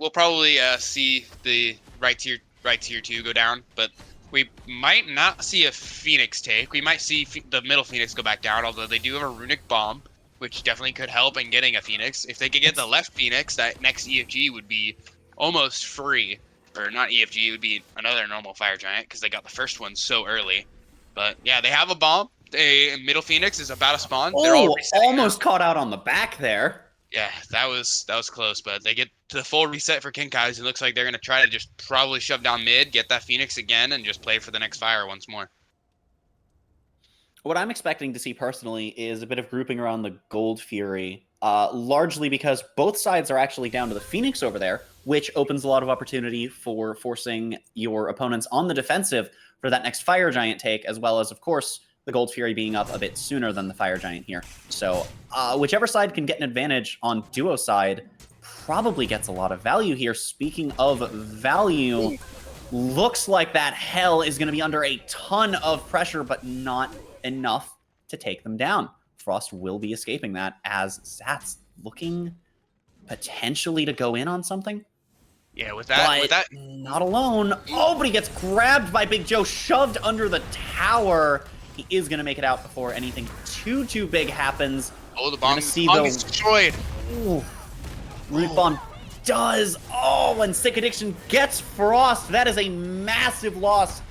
see the right tier 2 go down, but we might not see a Phoenix take. We might see the middle Phoenix go back down, although they do have a Runic Bomb, which definitely could help in getting a Phoenix. If they could get the left Phoenix, that next EFG would be almost free. Or not EFG, it would be another normal Fire Giant, because they got the first one so early. But yeah, they have a bomb. Middle Phoenix is about to spawn. They're all almost caught out on the back there. Yeah, that was close, but they get to the full reset for Kinkai's. It looks like they're going to try to just probably shove down mid, get that Phoenix again, and just play for the next Fire once more. What I'm expecting to see personally is a bit of grouping around the Gold Fury, largely because both sides are actually down to the Phoenix over there, which opens a lot of opportunity for forcing your opponents on the defensive for that next Fire Giant take, as well as, of course, the Gold Fury being up a bit sooner than the Fire Giant here. So whichever side can get an advantage on duo side probably gets a lot of value here. Speaking of value, looks like that Hell is going to be under a ton of pressure, but not enough to take them down. Frost will be escaping that, as Zats looking potentially to go in on something. Yeah, with that, not alone. Oh, but he gets grabbed by Big Joe, shoved under the tower. He is going to make it out before anything too big happens. Oh, the bomb is destroyed. Runic Bomb does. Oh, and Sick Addiction gets Frost. That is a massive loss.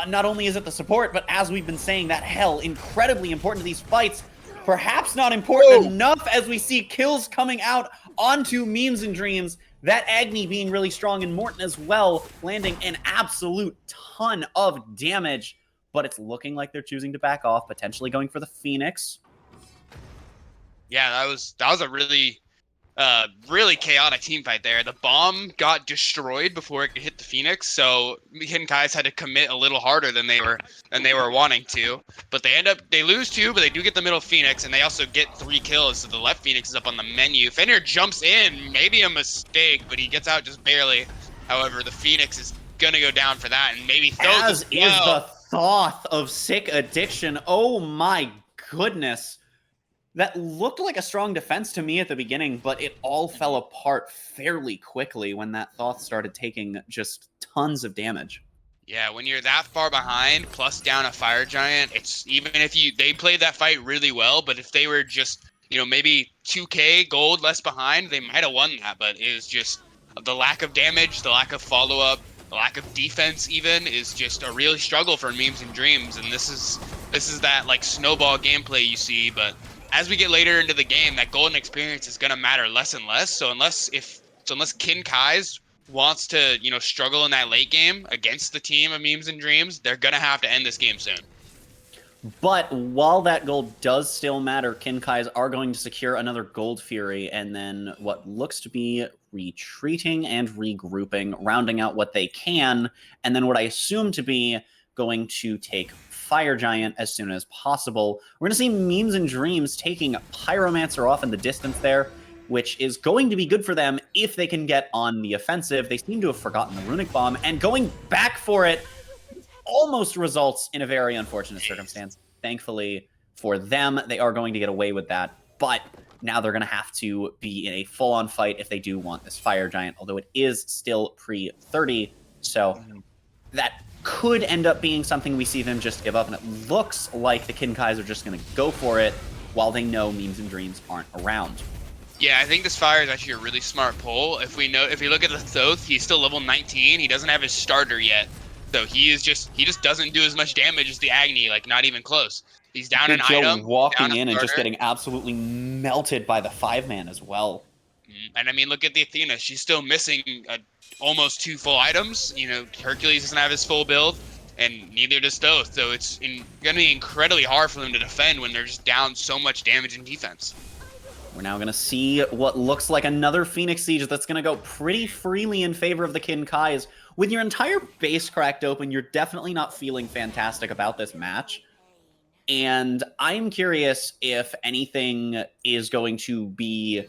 Not only is it the support, but as we've been saying, that Hell, incredibly important to these fights. Perhaps not important enough, as we see kills coming out onto Memes and Dreams. That Agni being really strong, and Morton as well, landing an absolute ton of damage. But it's looking like they're choosing to back off, potentially going for the Phoenix. Yeah, that was a really chaotic team fight there. The bomb got destroyed before it could hit the Phoenix, so Kinkai's had to commit a little harder than they were wanting to. But they lose 2, but they do get the middle Phoenix, and they also get 3 kills. So the left Phoenix is up on the menu. Fenrir jumps in, maybe a mistake, but he gets out just barely. However, the Phoenix is gonna go down for that, and maybe throws as is the Thoth of Sick Addiction. Oh my goodness. That looked like a strong defense to me at the beginning, but it all fell apart fairly quickly when that Thoth started taking just tons of damage. Yeah, when you're that far behind, plus down a fire giant, it's even if they played that fight really well, but if they were just, maybe 2k gold less behind, they might have won that. But it was just the lack of damage, the lack of follow up, the lack of defense even is just a real struggle for Memes and Dreams. And this is that like snowball gameplay you see, but as we get later into the game, that golden experience is gonna matter less and less. So unless Kin Kai's wants to, struggle in that late game against the team of Memes and Dreams, they're going to have to end this game soon. But while that gold does still matter, Kinkai's are going to secure another Gold Fury, and then what looks to be retreating and regrouping, rounding out what they can, and then what I assume to be going to take Fire Giant as soon as possible. We're going to see Memes and Dreams taking Pyromancer off in the distance there, which is going to be good for them if they can get on the offensive. They seem to have forgotten the Runic Bomb, and going back for it almost results in a very unfortunate circumstance. Thankfully for them, they are going to get away with that, but now they're going to have to be in a full-on fight if they do want this Fire Giant, although it is still pre-30, so that could end up being something we see them just give up, and it looks like the Kinkais are just going to go for it while they know Memes and Dreams aren't around. Yeah, I think this fire is actually a really smart pull. If you look at the Thoth, he's still level 19. He doesn't have his starter yet. So he just doesn't do as much damage as the Agni, like not even close. He's down an item, walking in and just getting absolutely melted by the 5-man as well. And I mean, look at the Athena. She's still missing almost 2 full items. Hercules doesn't have his full build, and neither does Thoth. So it's going to be incredibly hard for them to defend when they're just down so much damage in defense. We're now going to see what looks like another Phoenix Siege that's going to go pretty freely in favor of the Kinkais. With your entire base cracked open, you're definitely not feeling fantastic about this match. And I'm curious if anything is going to be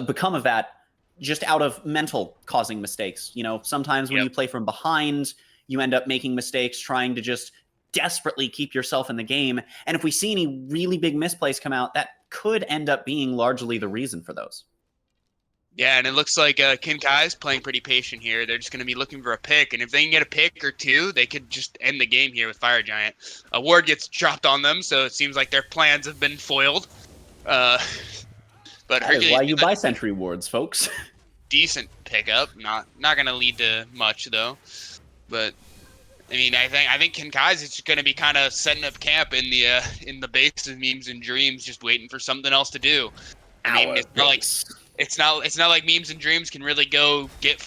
become of that just out of mental causing mistakes. Sometimes when you play from behind, you end up making mistakes trying to just desperately keep yourself in the game. And if we see any really big misplays come out, that could end up being largely the reason for those. Yeah, and it looks like Kinkai's playing pretty patient here. They're just going to be looking for a pick, and if they can get a pick or two, they could just end the game here with Fire Giant. A ward gets dropped on them, so it seems like their plans have been foiled. But that is why you buy sentry wards, folks. Decent pickup, not going to lead to much though. But I mean, I think Kinkai's is going to be kind of setting up camp in the base of Memes and Dreams, just waiting for something else to do. I mean, it's not like Memes and Dreams can really go get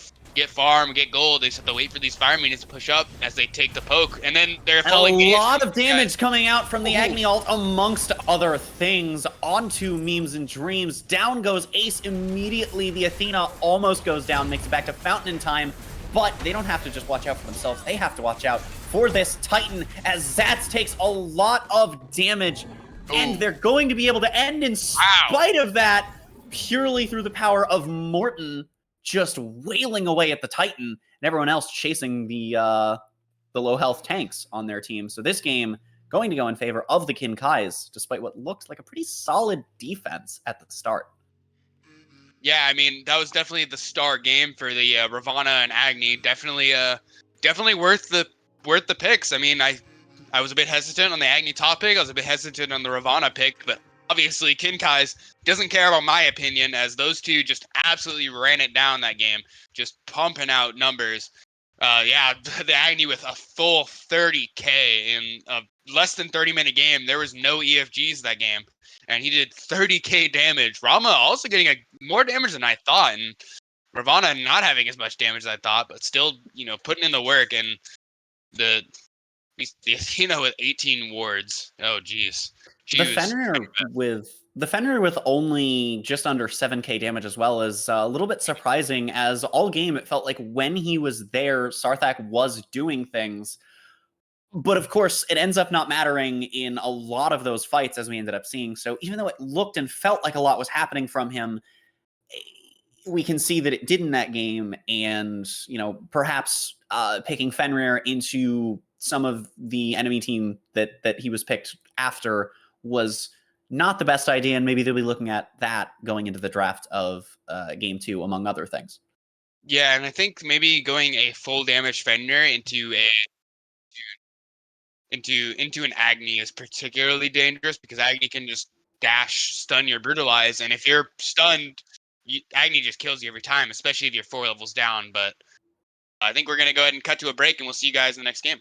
farm, get gold. They just have to wait for these fire minions to push up as they take the poke, and then they're a lot of damage coming out from the Agni ult, amongst other things, onto Memes and Dreams. Down goes Ace immediately. The Athena almost goes down, makes it back to Fountain in time, but they don't have to just watch out for themselves. They have to watch out for this Titan, as Zats takes a lot of damage, and they're going to be able to end in spite of that, purely through the power of Morton just wailing away at the Titan, and everyone else chasing the low health tanks on their team. So this game going to go in favor of the Kinkais, despite what looked like a pretty solid defense at the start. Yeah, I mean, that was definitely the star game for the Ravana and Agni. Definitely worth the picks. I mean, I was a bit hesitant on the Agni top pick. I was a bit hesitant on the Ravana pick, but obviously Kinkai's doesn't care about my opinion, as those two just absolutely ran it down that game, just pumping out numbers. Yeah, the Agni with a full 30k in a less than 30-minute game. There was no EFGs that game, and he did 30k damage. Rama also getting more damage than I thought, and Ravana not having as much damage as I thought, but still, putting in the work. And the Athena with 18 wards. Oh, geez. The Fenrir with only just under 7k damage as well is a little bit surprising, as all game it felt like when he was there, Sarthak was doing things. But of course, it ends up not mattering in a lot of those fights, as we ended up seeing. So even though it looked and felt like a lot was happening from him, we can see that it did in that game. And, perhaps picking Fenrir into some of the enemy team that he was picked after was not the best idea, and maybe they'll be looking at that going into the draft of game 2, among other things. Yeah, and I think maybe going a full damage Fenrir into an Agni is particularly dangerous because Agni can just dash, stun your brutalize, and if you're stunned, Agni just kills you every time, especially if you're 4 levels down. But I think we're gonna go ahead and cut to a break, and we'll see you guys in the next game.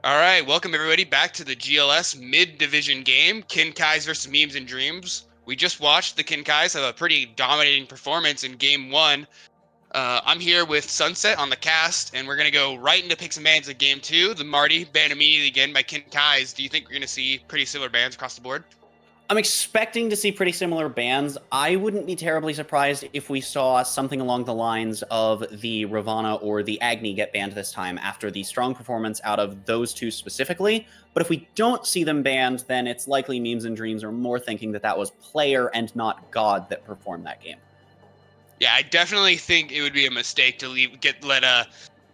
All right, welcome everybody back to the GLS mid-division game, Kinkais versus Memes and Dreams. We just watched the Kinkais have a pretty dominating performance in game one. I'm here with Sunset on the cast, and we're going to go right into picks and bans of game two. The Marty banned immediately again by Kinkais. Do you think we're going to see pretty similar bans across the board? I'm expecting to see pretty similar bans. I wouldn't be terribly surprised if we saw something along the lines of the Ravana or the Agni get banned this time after the strong performance out of those two specifically. But if we don't see them banned, then it's likely Memes and Dreams are more thinking that that was player and not God that performed that game. Yeah, I definitely think it would be a mistake to let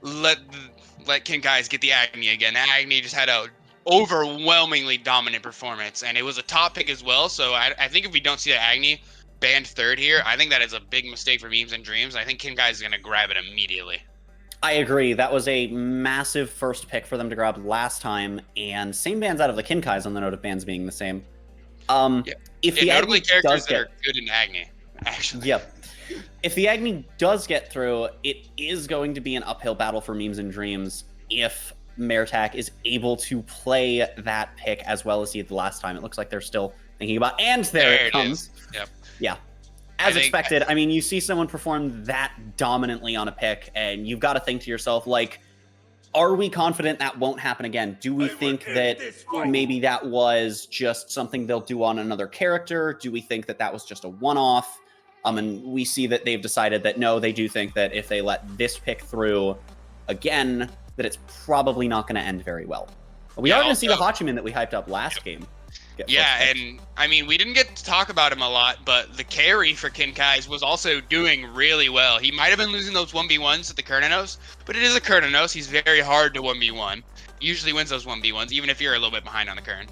Kinkais get the Agni again. Agni just had a overwhelmingly dominant performance, and it was a top pick as well. So I think if we don't see the Agni banned third here, I think that is a big mistake for Memes and Dreams. I think Kinkais is going to grab it immediately. I agree. That was a massive first pick for them to grab last time, and same bans out of the Kinkais on the note of bans being the same. If the notably Agni characters does that are good in Agni, actually. Yep. If the Agni does get through, it is going to be an uphill battle for Memes and Dreams if Mertak is able to play that pick as well as he did the last time. It looks like they're still thinking about, and there it comes. Yep. Yeah. As expected, I mean, you see someone perform that dominantly on a pick, and you've got to think to yourself, like, are we confident that won't happen again? Do we think that maybe that was just something they'll do on another character? Do we think that that was just a one-off? And we see that they've decided that no, they do think that if they let this pick through again, that it's probably not going to end very well. We are going to see the Hachiman that we hyped up last game. Yeah, and I mean, we didn't get to talk about him a lot, but the carry for Kinkai's was also doing really well. He might have been losing those 1v1s at the Kurnanos, but it is a Kurnanos. He's very hard to 1v1. He usually wins those 1v1s, even if you're a little bit behind on the Kurn.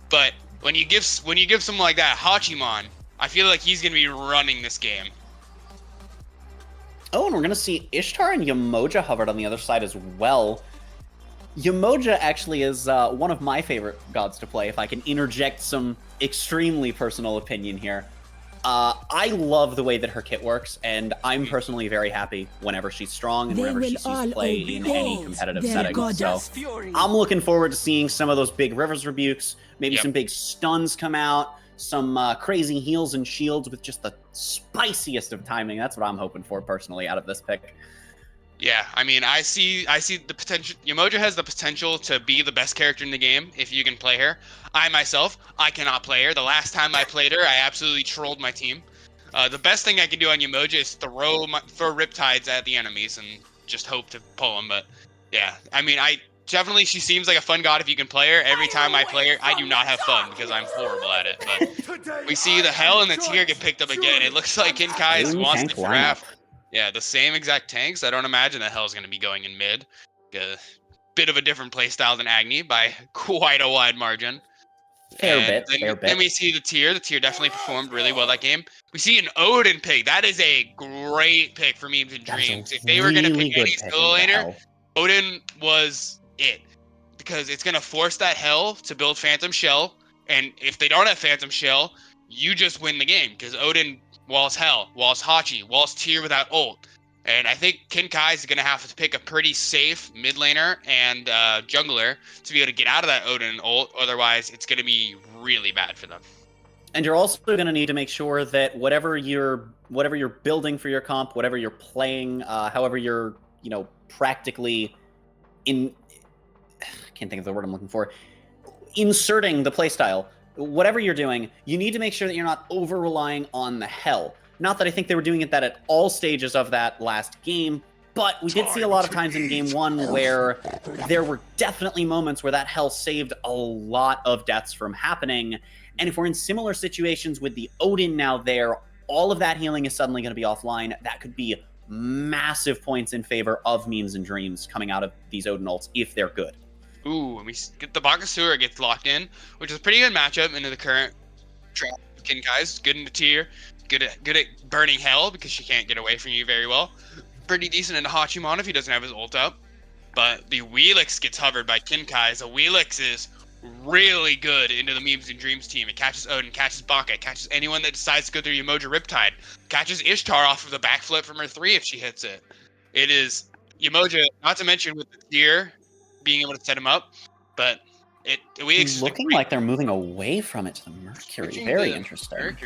But when you give someone like that, Hachiman, I feel like he's going to be running this game. Oh, and we're going to see Ishtar and Yamoja hovered on the other side as well. Yamoja actually is one of my favorite gods to play, if I can interject some extremely personal opinion here. I love the way that her kit works, and I'm personally very happy whenever she's strong and whenever she sees play in any competitive setting. So I'm looking forward to seeing some of those big Rivers rebukes, maybe some big stuns come out, some crazy heals and shields with just the spiciest of timing. That's what I'm hoping for personally out of this pick. Yeah, I mean, I see the potential. Yamoja has the potential to be the best character in the game if you can play her. I cannot play her. The last time I played her, I absolutely trolled my team. The best thing I can do on Yamoja is throw Riptides at the enemies and just hope to pull them. But yeah, I mean, she seems like a fun god if you can play her. Every time I play her, I do not have fun because I'm horrible at it. But we see the Hell and the Tear get picked up again. It looks like Kinkai's wants to draft. Yeah, the same exact tanks. I don't imagine that Hell's going to be going in mid. A bit of a different playstyle than Agni by quite a wide margin. Fair bit. Then we see the Tear. The Tear definitely performed really well that game. We see an Odin pick. That is a great pick for Memes and Dreams. If they were going to pick any solo laner, Odin was it. Because it's going to force that Hell to build Phantom Shell. And if they don't have Phantom Shell, you just win the game. Because Odin walls Hell, walls Hachi, walls Tear without ult. And I think Kinkai is going to have to pick a pretty safe mid laner and jungler to be able to get out of that Odin ult. Otherwise, it's going to be really bad for them. And you're also going to need to make sure that whatever you're building for your comp, whatever you're playing, however you're, practically I can't think of the word I'm looking for, inserting the playstyle. Whatever you're doing, you need to make sure that you're not over-relying on the Hell. Not that I think they were doing it that at all stages of that last game, but we did see a lot of times in game one where there were definitely moments where that Hell saved a lot of deaths from happening. And if we're in similar situations with the Odin now there, all of that healing is suddenly going to be offline. That could be massive points in favor of Memes and Dreams coming out of these Odin ults if they're good. Ooh, and we get the Bakasura gets locked in, which is a pretty good matchup into the current trap. Kinkai's good in the Tier, good at burning Hell because she can't get away from you very well. Pretty decent into Hachiman if he doesn't have his ult up. But the Wheelix gets hovered by Kinkai's. The Wheelix is really good into the Memes and Dreams team. It catches Odin, catches Baka, it catches anyone that decides to go through Yamoja Riptide, catches Ishtar off of the backflip from her 3 if she hits it. It is Yamoja, not to mention with the Tier being able to set him up, but Wheelix looking like they're moving away from it to the Mercury. Very interesting.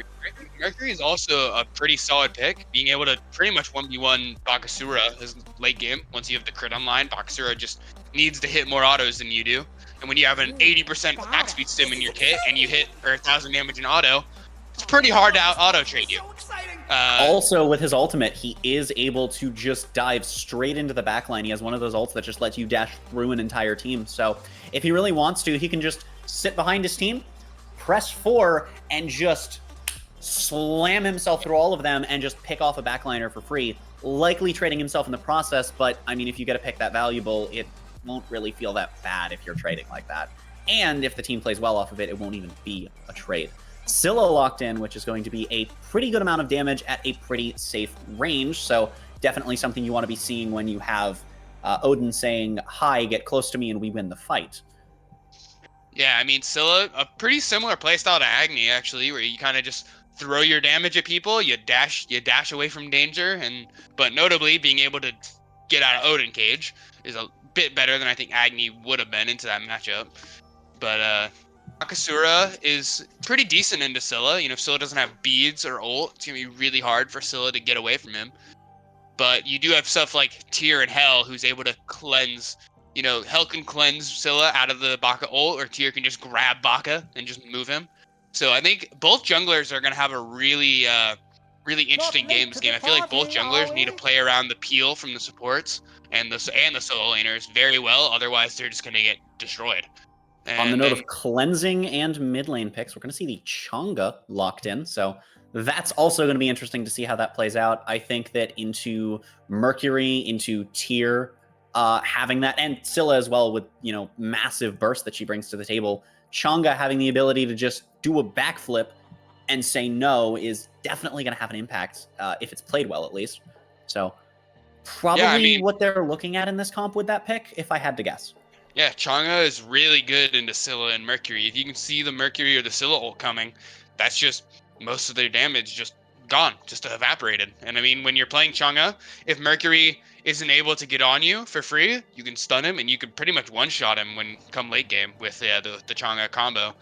Mercury is also a pretty solid pick, being able to pretty much 1v1 Bakasura his late game. Once you have the crit online, Bakasura just needs to hit more autos than you do. And when you have an 80% attack speed stim in your kit and you hit 1,000 damage in auto, it's pretty hard to auto trade you. Also, with his ultimate, he is able to just dive straight into the backline. He has one of those ults that just lets you dash through an entire team. So if he really wants to, he can just sit behind his team, press 4, and just slam himself through all of them and just pick off a backliner for free, likely trading himself in the process. But, I mean, if you get a pick that valuable, it won't really feel that bad if you're trading like that. And if the team plays well off of it, it won't even be a trade. Scylla locked in, which is going to be a pretty good amount of damage at a pretty safe range. So definitely something you want to be seeing when you have Odin saying, "Hi, get close to me and we win the fight." Yeah, I mean, Scylla, a pretty similar playstyle to Agni, actually, where you kind of just throw your damage at people, you dash away from danger, but notably being able to get out of Odin cage is a bit better than I think Agni would have been into that matchup. But Akasura is pretty decent into Scylla. If Scylla doesn't have beads or ult, it's going to be really hard for Scylla to get away from him. But you do have stuff like Tyr and Hell, who's able to cleanse. Hell can cleanse Scylla out of the Baka ult, or Tyr can just grab Baka and just move him. So I think both junglers are going to have a really, really interesting game this game. I feel like both junglers need to play around the peel from the supports and the solo laners very well. Otherwise, they're just going to get destroyed. On the note of cleansing and mid lane picks, we're going to see the Chang'e locked in. So that's also going to be interesting to see how that plays out. I think that into Mercury, into Tyr, having that, and Scylla as well with, massive burst that she brings to the table. Chang'e having the ability to just do a backflip and say no is definitely going to have an impact if it's played well, at least. So probably what they're looking at in this comp with that pick, if I had to guess. Yeah, Chang'e is really good into Scylla and Mercury. If you can see the Mercury or the Scylla ult coming, that's just most of their damage just gone, just evaporated. And I mean, when you're playing Chang'e, if Mercury isn't able to get on you for free, you can stun him and you can pretty much one-shot him when come late game with the Chang'e combo.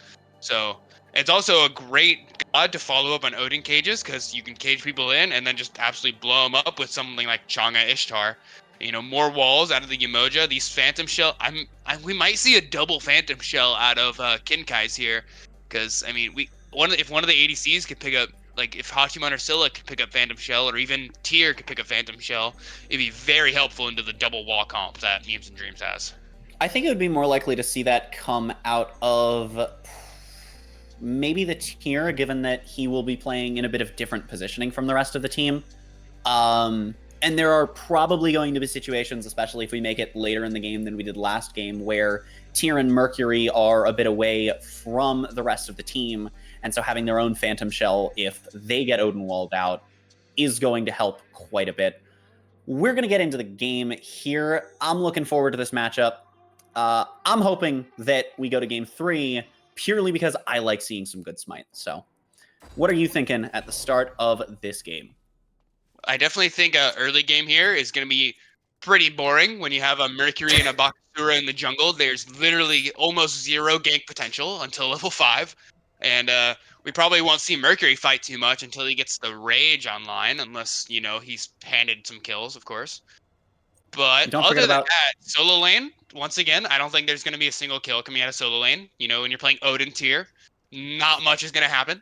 So it's also a great god to follow up on Odin cages because you can cage people in and then just absolutely blow them up with something like Chang'e Ishtar. More walls out of the Umoja. These Phantom Shell. We might see a double Phantom Shell out of Kinkai's here, because I mean, if one of the ADCs could pick up, like if Hachiman or Scylla could pick up Phantom Shell, or even Tyr could pick up Phantom Shell, it'd be very helpful into the double wall comp that Memes and Dreams has. I think it would be more likely to see that come out of maybe the Tyr, given that he will be playing in a bit of different positioning from the rest of the team. And there are probably going to be situations, especially if we make it later in the game than we did last game, where Tyr and Mercury are a bit away from the rest of the team. And so having their own Phantom Shell, if they get Odin walled out, is going to help quite a bit. We're going to get into the game here. I'm looking forward to this matchup. I'm hoping that we go to game 3 purely because I like seeing some good smite. So what are you thinking at the start of this game? I definitely think early game here is going to be pretty boring when you have a Mercury and a Bakasura in the jungle. There's literally almost zero gank potential until level 5. And we probably won't see Mercury fight too much until he gets the Rage online, unless, he's handed some kills, of course. But other than that, solo lane, once again, I don't think there's going to be a single kill coming out of solo lane. When you're playing Odin Tyr, not much is going to happen.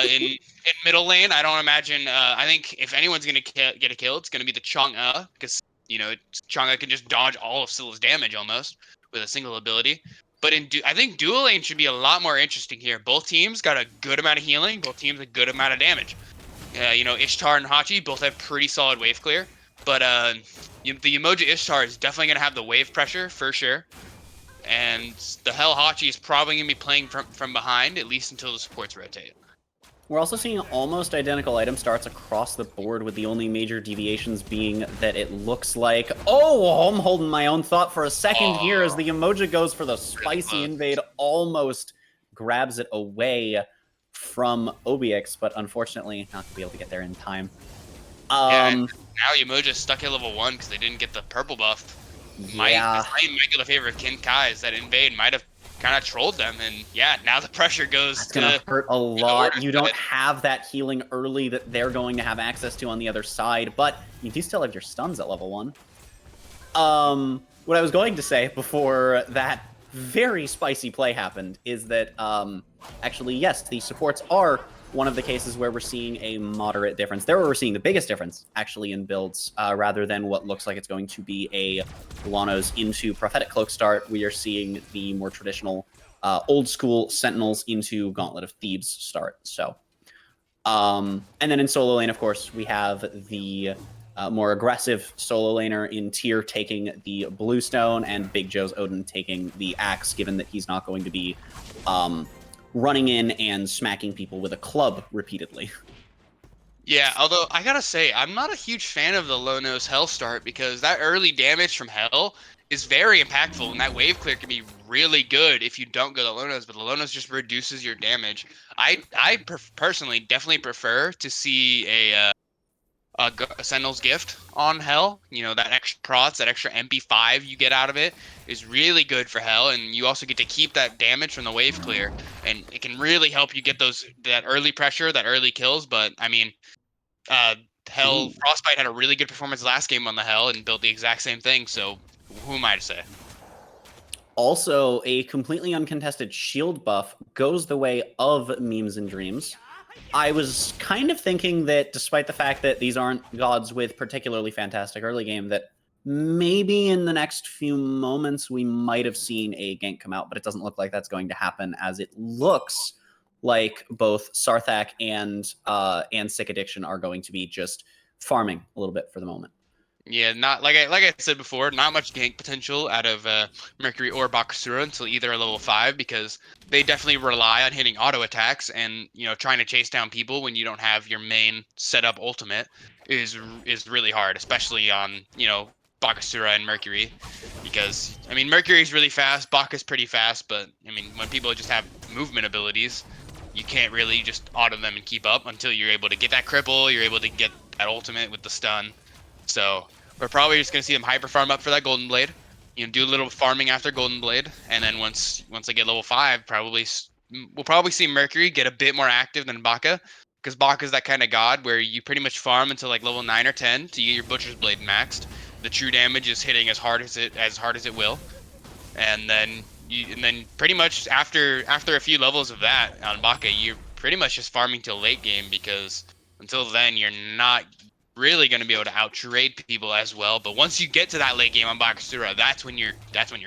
In middle lane, I don't imagine. I think if anyone's gonna get a kill, it's gonna be the Chang'e, because Chang'e can just dodge all of Scylla's damage almost with a single ability. But I think dual lane should be a lot more interesting here. Both teams got a good amount of healing. Both teams a good amount of damage. Ishtar and Hachi both have pretty solid wave clear. But the Umoja Ishtar is definitely gonna have the wave pressure for sure. And the Hell Hachi is probably gonna be playing from behind, at least until the supports rotate. We're also seeing almost identical item starts across the board, with the only major deviations being that it looks like... Oh, I'm holding my own thought for a second here as the Umoja goes for the spicy invade, almost grabs it away from OBX, but unfortunately not going to be able to get there in time. Now Umoja's stuck at level 1 because they didn't get the purple buff. Might get the favor of Kinkai's. That invade might have kind of trolled them, and now the pressure goes. It's gonna hurt a lot. You don't have that healing early that they're going to have access to on the other side, but you do still have your stuns at level 1. What I was going to say before that very spicy play happened is that actually, yes, the supports are one of the cases where we're seeing a moderate difference. There we're seeing the biggest difference, actually, in builds, rather than what looks like it's going to be a Lanos into Prophetic Cloak start. We are seeing the more traditional, old-school Sentinels into Gauntlet of Thebes start. So, and then in solo lane, of course, we have the more aggressive solo laner in Tyr taking the Bluestone, and Big Joe's Odin taking the Axe, given that he's not going to be running in and smacking people with a club repeatedly. Yeah, although I gotta say, I'm not a huge fan of the low-nose Hell start, because that early damage from Hell is very impactful, and that wave clear can be really good if you don't go the low-nose, but the low-nose just reduces your damage. I personally definitely prefer to see a a Sentinel's Gift on Hell. You know, that extra prots, that extra MP5 you get out of it is really good for Hell, and you also get to keep that damage from the wave clear, and it can really help you get that early pressure, that early kills. But I mean, uh, Hell Ooh. Frostbite had a really good performance last game on the Hell and built the exact same thing. So who am I to say? Also, a completely uncontested shield buff goes the way of Memes and Dreams. I was kind of thinking that despite the fact that these aren't gods with particularly fantastic early game, that maybe in the next few moments we might have seen a gank come out, but it doesn't look like that's going to happen, as it looks like both Sarthak and Sick Addiction are going to be just farming a little bit for the moment. Yeah, not like I said before, not much gank potential out of Mercury or Bakasura until either are level 5, because they definitely rely on hitting auto attacks, and you know, trying to chase down people when you don't have your main setup ultimate is really hard, especially on, you know, Bakasura and Mercury, because I mean, Mercury's really fast, Baka's pretty fast, but I mean, when people just have movement abilities, you can't really just auto them and keep up until you're able to get that cripple, you're able to get that ultimate with the stun. So we're probably just gonna see them hyper farm up for that Golden Blade. You know, do a little farming after Golden Blade, and then once they get level 5, we'll probably see Mercury get a bit more active than Baka, because Baka's that kind of god where you pretty much farm until like level 9 or 10 to get your Butcher's Blade maxed. The true damage is hitting as hard as it will, and then pretty much after a few levels of that on Baka, you're pretty much just farming till late game, because until then you're not really going to be able to out trade people as well. But once you get to that late game on Bakasura, that's when you're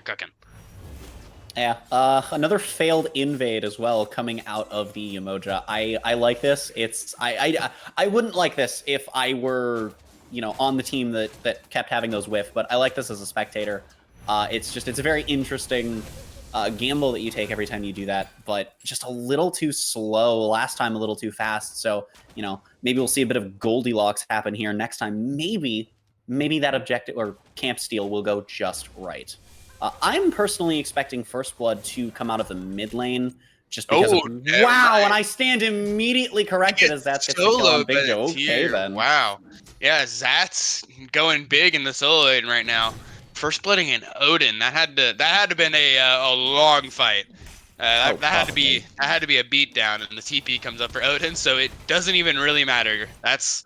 cooking. Yeah, another failed invade as well coming out of the Umoja. I like this. I wouldn't like this if I were, you know, on the team that kept having those whiff, but I like this as a spectator. It's a very interesting gamble that you take every time you do that, but just a little too slow. Last time a little too fast. So, you know, maybe we'll see a bit of Goldilocks happen here next time. Maybe that objective or camp steal will go just right. I'm personally expecting First Blood to come out of the mid lane, just because of wow, right. And I stand immediately corrected as Zats gets to kill on Big Joe. Okay, then. Wow. Yeah, Zats going big in the solo lane right now. First Blooding in Odin. That had to been a long fight. That had to be a beatdown, and the TP comes up for Odin, so it doesn't even really matter. That's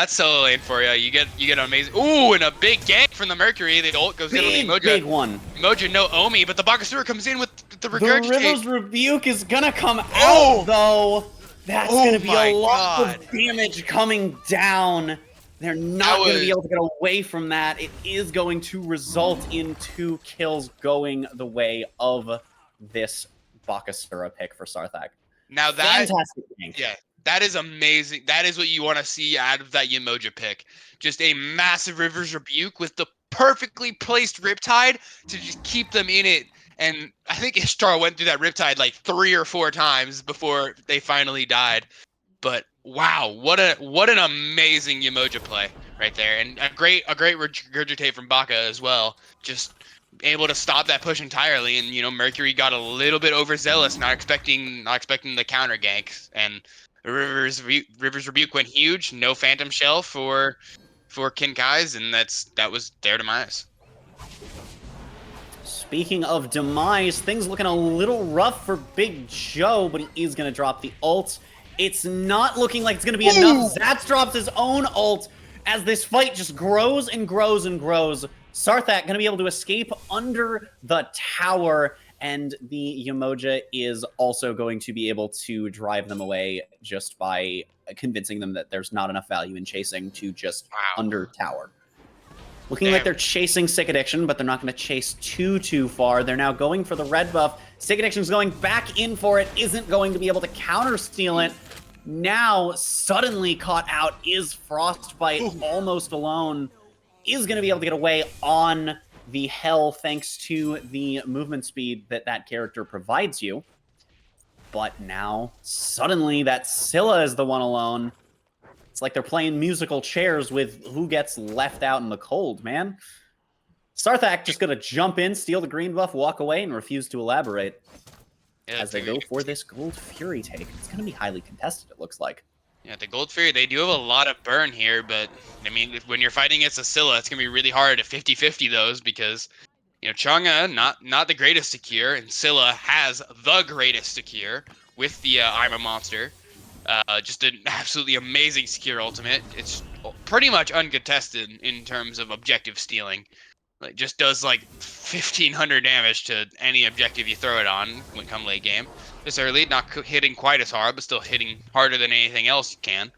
solo lane for you. You get an amazing. Ooh, and a big gank from the Mercury. The ult goes in on the Emoja. Big one. Emoja no Omi, but the Bakasura comes in with the regurgitate. The River's Rebuke is gonna come out though. That's gonna be a lot of damage coming down. They're not going to be able to get away from that. It is going to result in 2 kills going the way of this Bakasura pick for Sarthak. Now that fantastic thing. Yeah, that is amazing. That is what you want to see out of that Umoja pick. Just a massive River's Rebuke with the perfectly placed Riptide to just keep them in it. And I think Ishtar went through that Riptide like 3 or 4 times before they finally died. But wow, what an amazing Umoja play right there, and a great regurgitate from Baka as well. Just able to stop that push entirely, and you know, Mercury got a little bit overzealous, not expecting the counter ganks, and River's Rebuke went huge. No Phantom Shell for Kinkai's, and that was their demise. Speaking of demise, things looking a little rough for Big Joe, but he is going to drop the ult. It's not looking like it's going to be enough. Zats drops his own ult as this fight just grows and grows and grows. Sarthak going to be able to escape under the tower, and the Umoja is also going to be able to drive them away just by convincing them that there's not enough value in chasing to just under tower. Looking like they're chasing Sick Addiction, but they're not going to chase too far. They're now going for the red buff. Sick Addiction's going back in for it, isn't going to be able to counter-steal it. Now, suddenly caught out is Frostbite, almost alone. Is going to be able to get away on the Hell thanks to the movement speed that character provides you. But now, suddenly, that Scylla is the one alone. It's like they're playing musical chairs with who gets left out in the cold, man. Sarthak just gonna jump in, steal the green buff, walk away, and refuse to elaborate. As they go for this Gold Fury take. It's gonna be highly contested, it looks like. Yeah, the Gold Fury, they do have a lot of burn here, but I mean, when you're fighting against a Scylla, it's gonna be really hard to 50-50 those because Chang'e not the greatest secure, and Scylla has the greatest secure with the I'm a monster. Just an absolutely amazing secure ultimate. It's pretty much uncontested in terms of objective stealing. Like just does like 1,500 damage to any objective you throw it on when come late game. This early, not hitting quite as hard, but still hitting harder than anything else you can.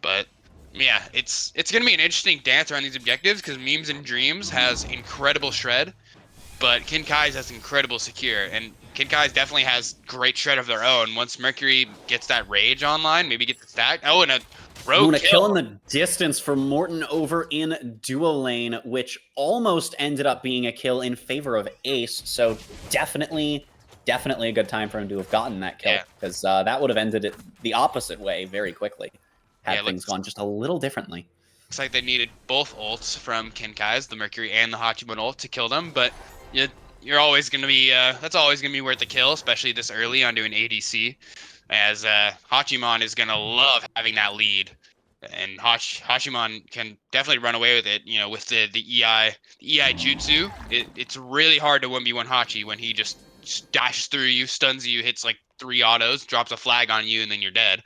But yeah, it's gonna be an interesting dance around these objectives because Memes and Dreams has incredible shred, but Kinkai's has incredible secure, and Kinkai's definitely has great shred of their own. Once Mercury gets that rage online, maybe gets the stack. Oh, and a rogue Ooh, a kill in kill. the distance for Morton over in duo lane, which almost ended up being a kill in favor of Ace. So definitely a good time for him to have gotten that kill, because that would have ended it the opposite way very quickly had things gone just a little differently. Looks like they needed both ults from Kinkai's, the Mercury and the Hachiman ult, to kill them, but you're always going to be, that's always going to be worth the kill, especially this early onto an ADC, as Hachiman is going to love having that lead, and Hachiman can definitely run away with it, with the EI jutsu. It's really hard to 1v1 Hachi when he just dashes through you, stuns you, hits like 3 autos, drops a flag on you, and then you're dead,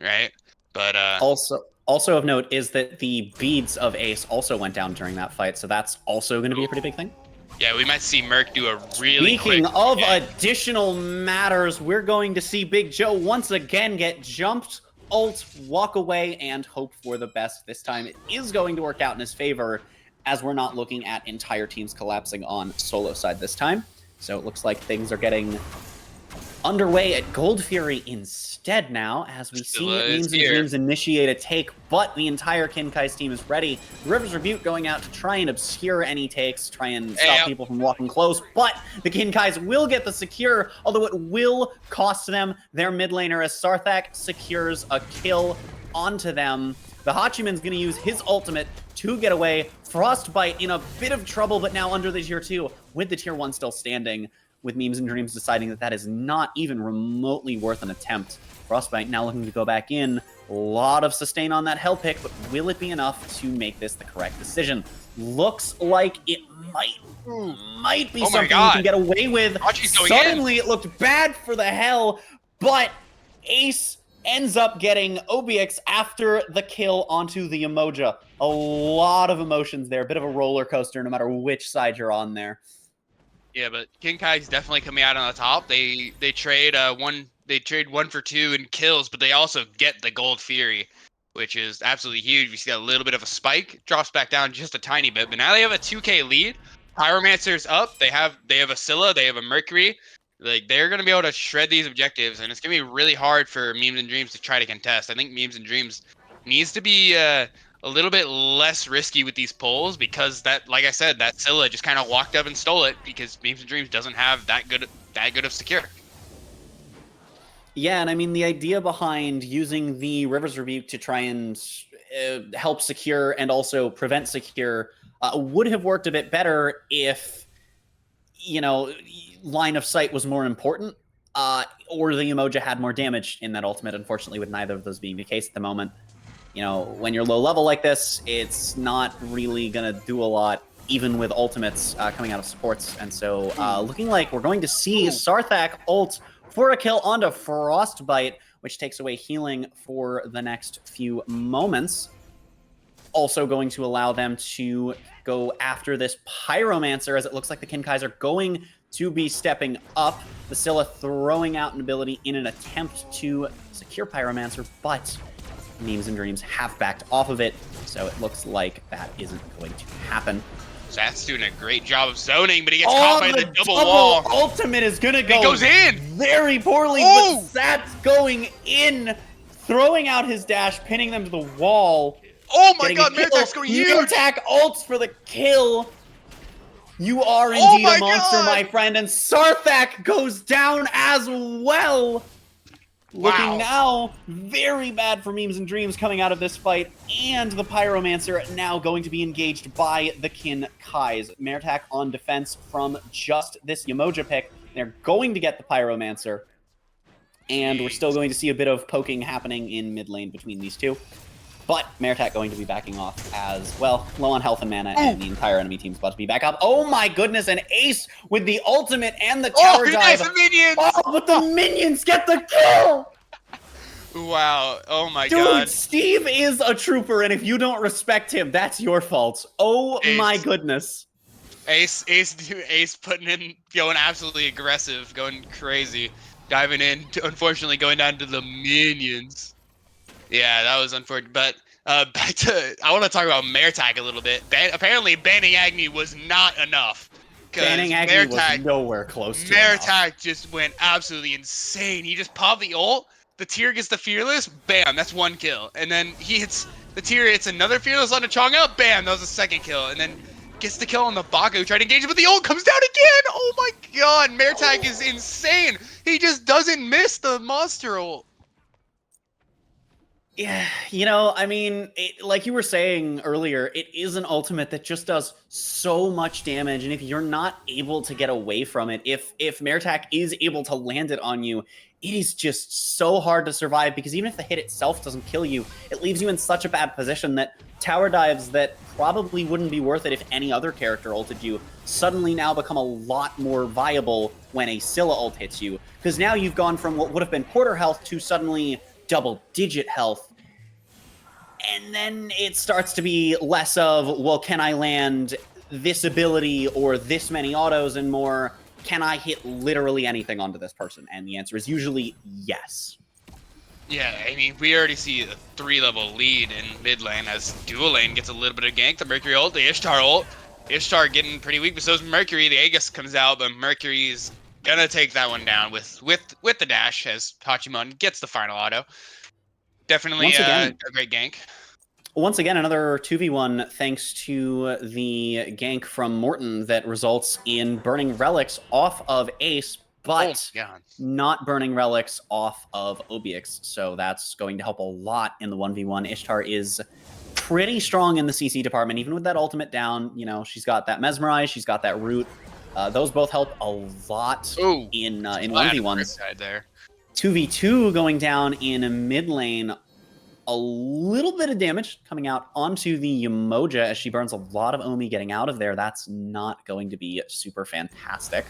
right? But Also of note is that the beads of Ace also went down during that fight, so that's also going to be a pretty big thing. Yeah, we might see Merc do a really Speaking of additional matters, we're going to see Big Joe once again get jumped, ult, walk away, and hope for the best. This time it is going to work out in his favor, as we're not looking at entire teams collapsing on solo side this time. So it looks like things are getting underway at Gold Fury instead now, as we see Memes and Dreams initiate a take, but the entire Kinkai's team is ready. River's Rebuke going out to try and obscure any takes, try and stop people from walking close, but the Kinkai's will get the secure, although it will cost them their mid laner as Sarthak secures a kill onto them. The Hachiman's going to use his ultimate to get away. Frostbite in a bit of trouble, but now under the tier 2, with the tier 1 still standing, with Memes and Dreams deciding that that is not even remotely worth an attempt. Frostbite now looking to go back in. A lot of sustain on that hell pick, but will it be enough to make this the correct decision? Looks like it might be something you can get away with. Suddenly it looked bad for the hell, but Ace ends up getting OBX after the kill onto the Emoja. A lot of emotions there, a bit of a roller coaster no matter which side you're on there. Yeah, but Kinkai's definitely coming out on the top. They trade 1 for 2 in kills, but they also get the Gold Fury, which is absolutely huge. We see a little bit of a spike, drops back down just a tiny bit, but now they have a 2K lead. Pyromancer's up. They have a Scylla, they have a Mercury. Like they're gonna be able to shred these objectives, and it's gonna be really hard for Memes and Dreams to try to contest. I think Memes and Dreams needs to be a little bit less risky with these pulls because that, like I said, that Scylla just kind of walked up and stole it because Memes and Dreams doesn't have that good of secure. Yeah, and I mean the idea behind using the River's Rebuke to try and help secure and also prevent secure would have worked a bit better if, line of sight was more important, or the Emoja had more damage in that ultimate. Unfortunately, with neither of those being the case at the moment. When you're low level like this, it's not really going to do a lot, even with ultimates coming out of supports. And so looking like we're going to see Sarthak ult for a kill onto Frostbite, which takes away healing for the next few moments. Also going to allow them to go after this Pyromancer, as it looks like the Kinkai's are going to be stepping up. The Scylla throwing out an ability in an attempt to secure Pyromancer, but Memes and Dreams have backed off of it, so it looks like that isn't going to happen. Zat's doing a great job of zoning, but he gets caught by the double wall. Ultimate is going to go. He goes in very poorly, but Zat's going in, throwing out his dash, pinning them to the wall. Oh my god, Meritak's going huge! Meritak ults for the kill. You are indeed a monster, my friend, and Sarthak goes down as well. Looking now very bad for Memes and Dreams coming out of this fight, and the Pyromancer now going to be engaged by the Kinkai's. Meritak on defense from just this Yemoja pick. They're going to get the Pyromancer. And we're still going to see a bit of poking happening in mid lane between these two. But Meritak going to be backing off as well. Low on health and mana, and the entire enemy team's about to be back up. Oh my goodness, an ace with the ultimate and the tower dive. The minions! Oh, but the minions get the kill! Wow, oh my Dude, god. Steve is a trooper, and if you don't respect him, that's your fault. Oh Ace. my goodness. Ace putting in, going absolutely aggressive, going crazy, diving in, unfortunately going down to the minions. Yeah, that was unfortunate. But back to, I want to talk about Meritak a little bit. Apparently, banning Agni was not enough. Banning Agni was nowhere close to Meritak just went absolutely insane. He just popped the ult, the tier gets the fearless, bam, that's 1 kill. And then he hits, the tier hits another fearless on the Chonga, bam, that was a 2nd kill. And then gets the kill on the Baku, tried to engage it, but the ult comes down again! Oh my god, Meritak is insane! He just doesn't miss the monster ult. Yeah, you know, I mean, like you were saying earlier, it is an ultimate that just does so much damage, and if you're not able to get away from it, if Meritak is able to land it on you, it is just so hard to survive, because even if the hit itself doesn't kill you, it leaves you in such a bad position that tower dives that probably wouldn't be worth it if any other character ulted you suddenly now become a lot more viable when a Scylla ult hits you, because now you've gone from what would have been quarter health to suddenly double-digit health. And then it starts to be less of, well, can I land this ability or this many autos, and more, can I hit literally anything onto this person? And the answer is usually yes. Yeah, I mean, we already see a 3-level lead in mid lane as dual lane gets a little bit of gank. The Mercury ult, the Ishtar ult. Ishtar getting pretty weak, but so is Mercury. The Aegis comes out, but Mercury's gonna take that one down with the dash as Hachiman gets the final auto. Definitely a great gank. Once again, another 2v1 thanks to the gank from Morton that results in burning relics off of Ace, but not burning relics off of Obix. So that's going to help a lot in the 1v1. Ishtar is pretty strong in the CC department, even with that ultimate down. You know, she's got that Mesmerize, she's got that Root. Those both help a lot in 1v1s. 2v2 going down in mid lane. A little bit of damage coming out onto the Umoja as she burns a lot of Omi getting out of there. That's not going to be super fantastic.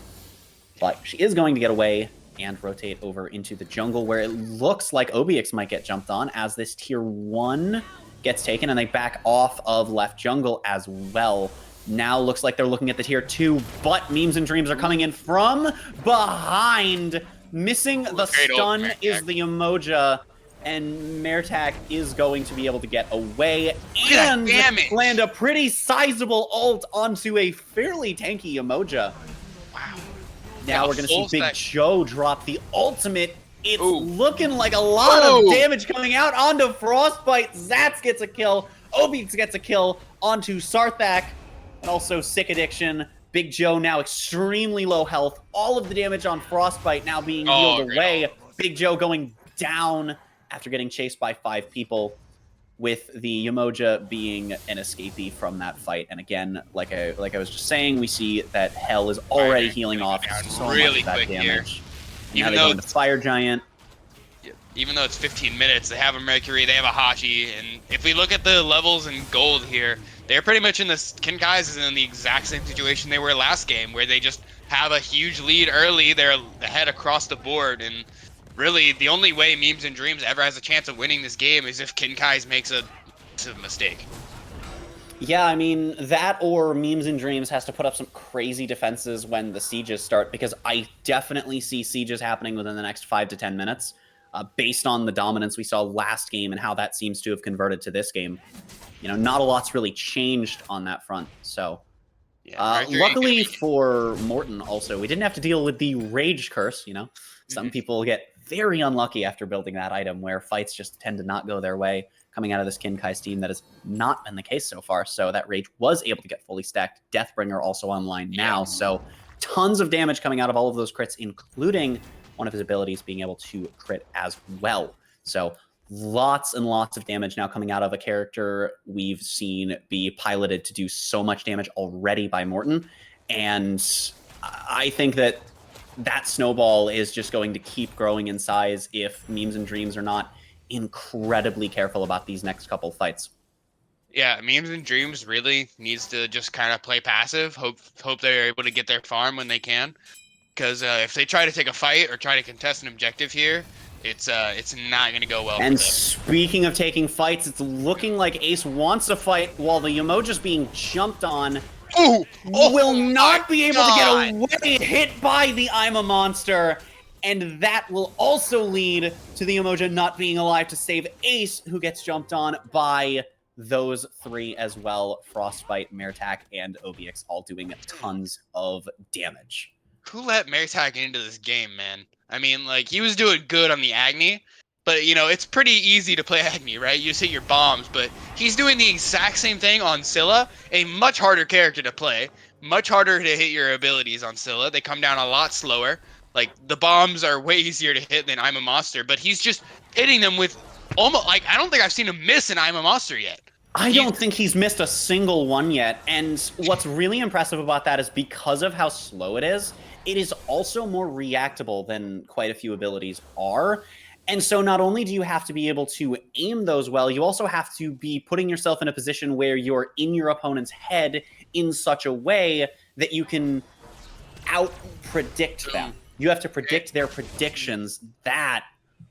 But she is going to get away and rotate over into the jungle, where it looks like Obix might get jumped on as this tier 1 gets taken, and they back off of left jungle as well. Now looks like they're looking at the tier 2, but Memes and Dreams are coming in from behind. Missing the stun is the Umoja, and Meritak is going to be able to get away and land a pretty sizable ult onto a fairly tanky Umoja. Wow. Now we're going to see Big Joe drop the ultimate. It's looking like a lot of damage coming out onto Frostbite. Zats gets a kill. Obix gets a kill onto Sarthak, and also Sick Addiction. Big Joe now extremely low health. All of the damage on Frostbite now being healed away. Big Joe going down after getting chased by 5 people, with the Umoja being an escapee from that fight. And again, like I was just saying, we see that Hell is already healing off so much of that damage. Now they go into Fire Giant. Even though it's 15 minutes, they have a Mercury, they have a Hachi, and if we look at the levels in gold here, they're pretty much in this, Kinkai's is in the exact same situation they were last game, where they just have a huge lead early, they're ahead across the board, and really, the only way Memes and Dreams ever has a chance of winning this game is if Kinkai's makes a mistake. Yeah, I mean, that or Memes and Dreams has to put up some crazy defenses when the sieges start, because I definitely see sieges happening within the next 5 to 10 minutes, based on the dominance we saw last game and how that seems to have converted to this game. You know, not a lot's really changed on that front, so... luckily for Morton also, we didn't have to deal with the Rage Curse, you know? Some people get very unlucky after building that item, where fights just tend to not go their way. Coming out of this Kinkai's team, that has not been the case so far, so that Rage was able to get fully stacked. Deathbringer also online now, so tons of damage coming out of all of those crits, including one of his abilities being able to crit as well. So lots and lots of damage now coming out of a character we've seen be piloted to do so much damage already by Morton, and I think that that snowball is just going to keep growing in size if Memes and Dreams are not incredibly careful about these next couple fights. Yeah, Memes and Dreams really needs to just kind of play passive. Hope they're able to get their farm when they can. Because if they try to take a fight or try to contest an objective here, it's not going to go well for And them. speaking of taking fights, it's looking like Ace wants to fight while the Yemoja's being jumped on. Ooh! Will not be able to get God! away, hit by the I'm a Monster. And that will also lead to the Yemoja not being alive to save Ace, who gets jumped on by those three as well. Frostbite, Mertak, and OBX all doing tons of damage. Who let Mertak into this game, man? I mean, like, he was doing good on the Agni, but, you know, it's pretty easy to play Agni, right? You just hit your bombs, but he's doing the exact same thing on Scylla, a much harder character to play, much harder to hit your abilities on Scylla. They come down a lot slower. Like, the bombs are way easier to hit than I'm a Monster, but he's just hitting them with almost, like, I don't think I've seen him miss an I'm a Monster yet. I don't think he's missed a single one yet. And what's really impressive about that is because of how slow it is also more reactable than quite a few abilities are. And so not only do you have to be able to aim those well, you also have to be putting yourself in a position where you're in your opponent's head in such a way that you can out-predict them. You have to predict their predictions. That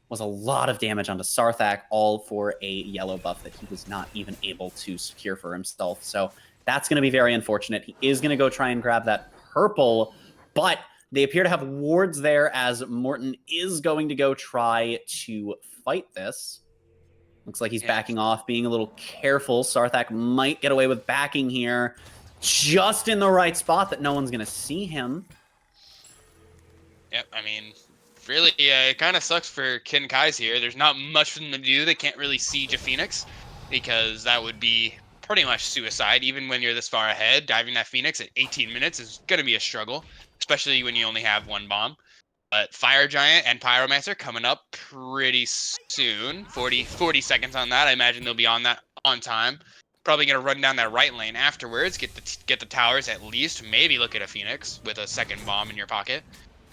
was a lot of damage onto Sarthak, all for a yellow buff that he was not even able to secure for himself. So that's going to be very unfortunate. He is going to go try and grab that purple, but they appear to have wards there as Morton is going to go try to fight this. Looks like he's backing off, being a little careful. Sarthak might get away with backing here, just in the right spot that no one's going to see him. Yep, I mean, really, it kind of sucks for Kinkai's here. There's not much for them to do. They can't really siege a Phoenix because that would be pretty much suicide. Even when you're this far ahead, diving that Phoenix at 18 minutes is going to be a struggle, especially when you only have one bomb. But Fire Giant and Pyromancer coming up pretty soon. 40 seconds on that. I imagine they'll be on that on time. Probably going to run down that right lane afterwards, get the towers at least, maybe look at a Phoenix with a second bomb in your pocket.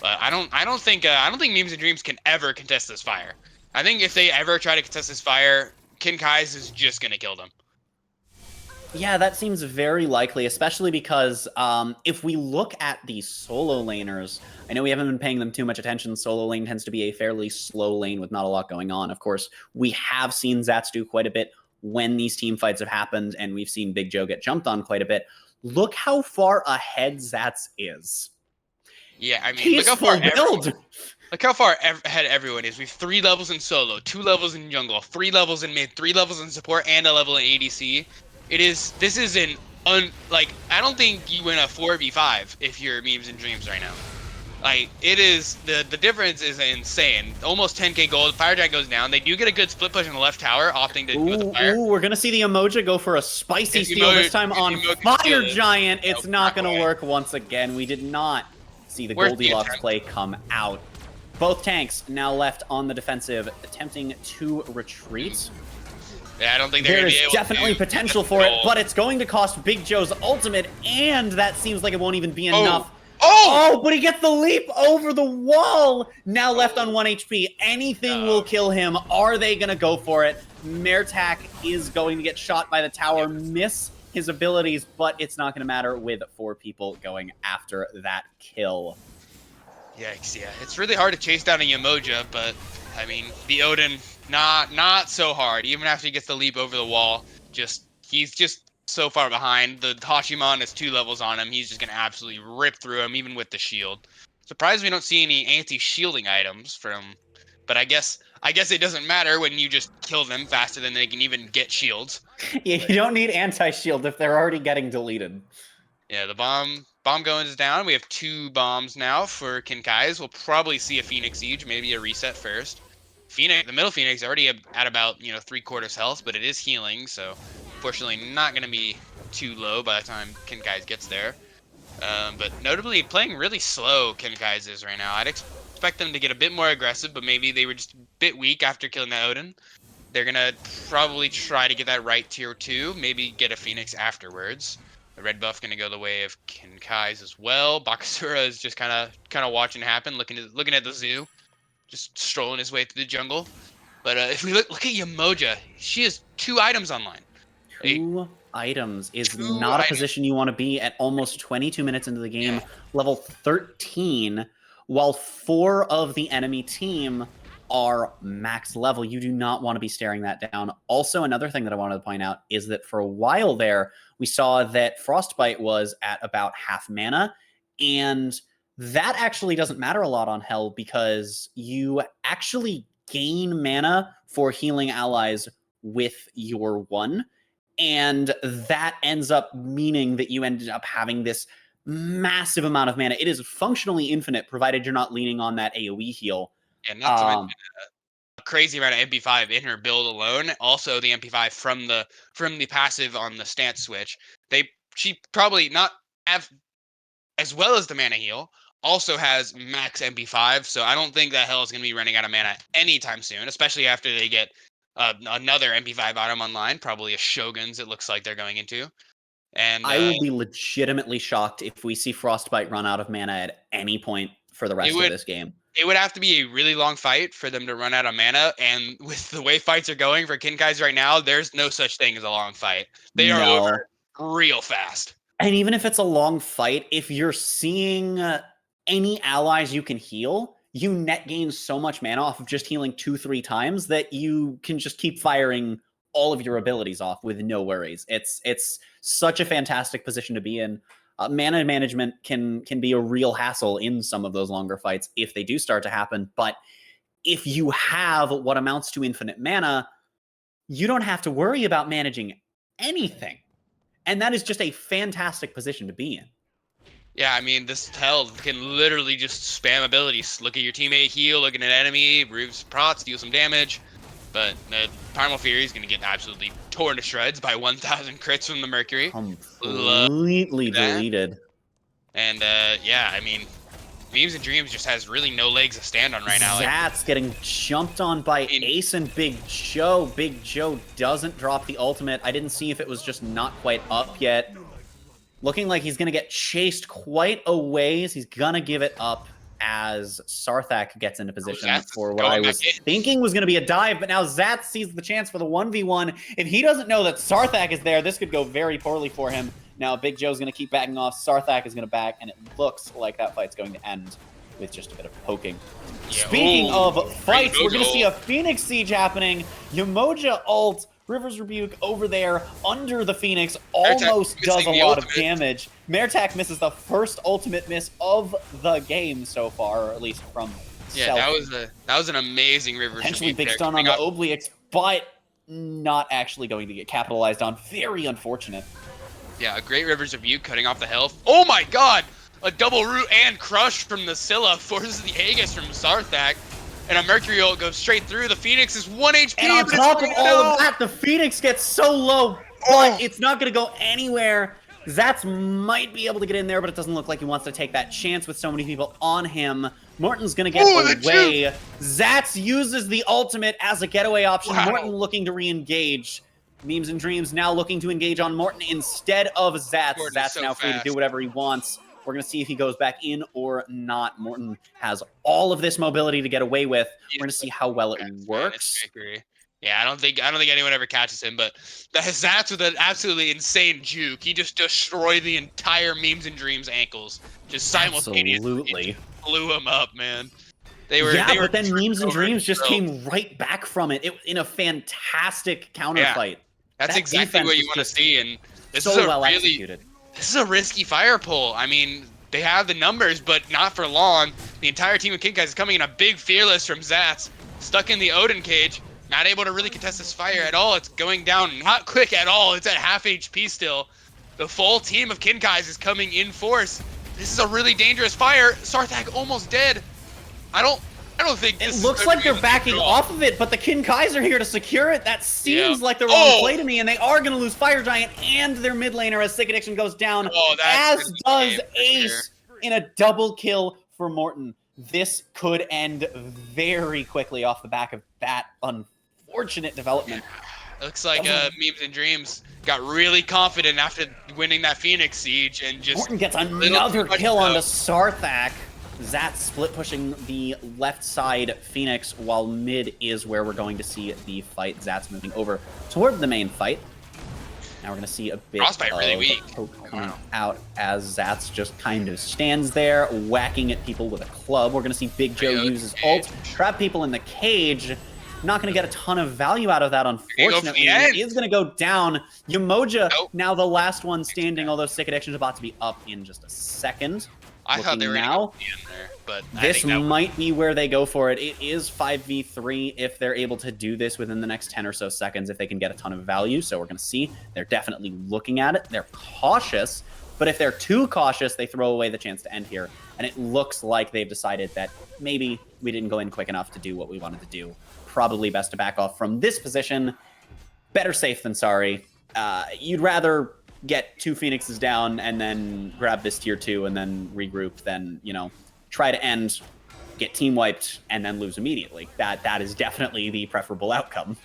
But I don't think Memes and Dreams can ever contest this fire. I think if they ever try to contest this fire, Kinkai's is just gonna kill them. Yeah, that seems very likely, especially because if we look at the solo laners, I know we haven't been paying them too much attention. Solo lane tends to be a fairly slow lane with not a lot going on. Of course, we have seen Zats do quite a bit when these team fights have happened, and we've seen Big Joe get jumped on quite a bit. Look how far ahead Zats is. Yeah, I mean, look how far ahead everyone is. We have 3 levels in solo, 2 levels in jungle, 3 levels in mid, 3 levels in support, and a level in ADC. This is I don't think you win a 4v5 if you're Memes and Dreams right now. Like, it is, the difference is insane. Almost 10k gold. Fire Giant goes down. They do get a good split push in the left tower, opting to do the fire. Ooh, we're going to see the Emoja go for a spicy steal this time on Fire Giant. It's not going to work once again. We did not see the Goldilocks play come out. Both tanks now left on the defensive, attempting to retreat. Yeah, I don't think they're going to be able to. There's definitely potential for it, but it's going to cost Big Joe's ultimate, and that seems like it won't even be enough. Oh, but he gets the leap over the wall. Now left on 1 HP. Anything will kill him. Are they going to go for it? Mertak is going to get shot by the tower, miss his abilities, but it's not going to matter with 4 people going after that kill. Yikes, yeah. It's really hard to chase down a Yemoja, but, I mean, the Odin, not so hard. Even after he gets the leap over the wall, he's just so far behind. The Hashimon is 2 levels on him. He's just going to absolutely rip through him, even with the shield. Surprised we don't see any anti-shielding items from... But I guess it doesn't matter when you just kill them faster than they can even get shields. Yeah, you don't need anti-shield if they're already getting deleted. Yeah, the bomb going is down. We have 2 bombs now for Kinkai's. We'll probably see a Phoenix Siege, maybe a reset first. The middle Phoenix already at about 3/4 health, but it is healing, so fortunately not going to be too low by the time Kinkai's gets there. But notably playing really slow, Kinkai's is right now. I'd expect them to get a bit more aggressive, but maybe they were just a bit weak after killing that Odin. They're going to probably try to get that right tier 2, maybe get a Phoenix afterwards. The red buff going to go the way of Kinkai's as well. Bakasura is just kind of watching it happen, looking at the zoo, just strolling his way through the jungle. But if we look at Yamoja, she has 2 items online. 2 items is 2 not a items. position you want to be at almost 22 minutes into the game. Yeah. Level 13, while 4 of the enemy team are max level. You do not want to be staring that down. Also, another thing that I wanted to point out is that for a while there, we saw that Frostbite was at about half mana, and that actually doesn't matter a lot on Hell because you actually gain mana for healing allies with your 1. And that ends up meaning that you ended up having this massive amount of mana. It is functionally infinite, provided you're not leaning on that AoE heal. Yeah, not to mention a crazy amount of MP5 in her build alone. Also, the MP5 from the passive on the stance switch. She probably not have as well as the mana heal. Also has max MP5, so I don't think that Hell is going to be running out of mana anytime soon, especially after they get another MP5 item online, probably a Shogun's. It looks like they're going into. And I will be legitimately shocked if we see Frostbite run out of mana at any point for the rest of this game. It would have to be a really long fight for them to run out of mana, and with the way fights are going for Kinkai's right now, there's no such thing as a long fight. They are over real fast. And even if it's a long fight, if you're seeing any allies you can heal, you net gain so much mana off of just healing 2-3 times that you can just keep firing all of your abilities off with no worries. It's such a fantastic position to be in. Mana management can be a real hassle in some of those longer fights if they do start to happen. But if you have what amounts to infinite mana, you don't have to worry about managing anything. And that is just a fantastic position to be in. Yeah, I mean, this Hell can literally just spam abilities. Look at your teammate heal, look at an enemy, Roof's prots, deal some damage. But Primal Fury is going to get absolutely torn to shreds by 1,000 crits from the Mercury. Completely deleted. And yeah, I mean, Memes and Dreams just has really no legs to stand on right now. Zat's getting jumped on by Ace and Big Joe. Big Joe doesn't drop the ultimate. I didn't see if it was just not quite up yet. Looking like he's going to get chased quite a ways. He's going to give it up as Sarthak gets into position for what I was thinking was going to be a dive, but now Zat sees the chance for the 1v1. If he doesn't know that Sarthak is there, this could go very poorly for him. Now Big Joe's going to keep backing off. Sarthak is going to back, and it looks like that fight's going to end with just a bit of poking. Yeah. Speaking of fights, we're going to see a Phoenix Siege happening. Yamoja ult, Rivers Rebuke over there under the Phoenix almost does a lot of damage. Mertak misses the first ultimate miss of the game so far, or at least from that was an amazing Rivers Rebuke. Potentially big stun on the Obliix, but not actually going to get capitalized on. Very unfortunate. Yeah, a great Rivers Rebuke cutting off the health. Oh my god! A double root and crush from the Scylla forces the Aegis from Sarthak. And a Mercury ult goes straight through. The Phoenix is 1 HP. And on top of all of that, the Phoenix gets so low, but it's not going to go anywhere. Zats might be able to get in there, but it doesn't look like he wants to take that chance with so many people on him. Morton's going to get away. Zats uses the ultimate as a getaway option. Wow. Morton looking to re-engage. Memes and Dreams now looking to engage on Morton instead of Zats. Zats now free to do whatever he wants. We're going to see if he goes back in or not. Morton has all of this mobility to get away with. We're going to see how well it works. Yeah, I don't think anyone ever catches him, but Zats with an absolutely insane juke. He just destroyed the entire Memes and Dreams ankles. Just simultaneously blew him up, man. But then Memes and Dreams just came right back from it in a fantastic counter fight. That's exactly what you want to see, and this is well executed. This is a risky fire pull. I mean, they have the numbers, but not for long. The entire team of Kinkai's is coming in a big Fearless from Zats, stuck in the Odin cage, not able to really contest this fire at all. It's going down not quick at all. It's at half HP still. The full team of Kinkai's is coming in force. This is a really dangerous fire. Sarthak almost dead. I don't think this looks like they're backing off of it, but the Kinkai's are here to secure it. That seems like the wrong play to me, and they are going to lose Fire Giant and their mid laner as Sick Addiction goes down, as does Ace in a double kill for Morton. This could end very quickly off the back of that unfortunate development. Looks like Memes and Dreams got really confident after winning that Phoenix Siege and just Morton gets another kill onto Sarthak. Zat split pushing the left side Phoenix, while mid is where we're going to see the fight. Zat's moving over toward the main fight. Now we're going to see a bit Frostbite of really weak. poke coming out as Zats just kind of stands there, whacking at people with a club. We're going to see Big Joe use his ult, trap people in the cage. Not going to get a ton of value out of that, unfortunately. It is going to go down. Yamoja, now the last one standing, although Sick Addiction is about to be up in just a second. I thought they were now, going to be in there, but this might be where they go for it. It is 5v3 if they're able to do this within the next 10 or so seconds, if they can get a ton of value. So we're going to see. They're definitely looking at it. They're cautious, but if they're too cautious, they throw away the chance to end here. And it looks like they've decided that maybe we didn't go in quick enough to do what we wanted to do. Probably best to back off from this position. Better safe than sorry. You'd rather get 2 Phoenixes down and then grab this tier 2 and then regroup than, you know, try to end, get team wiped, and then lose immediately. That is definitely the preferable outcome.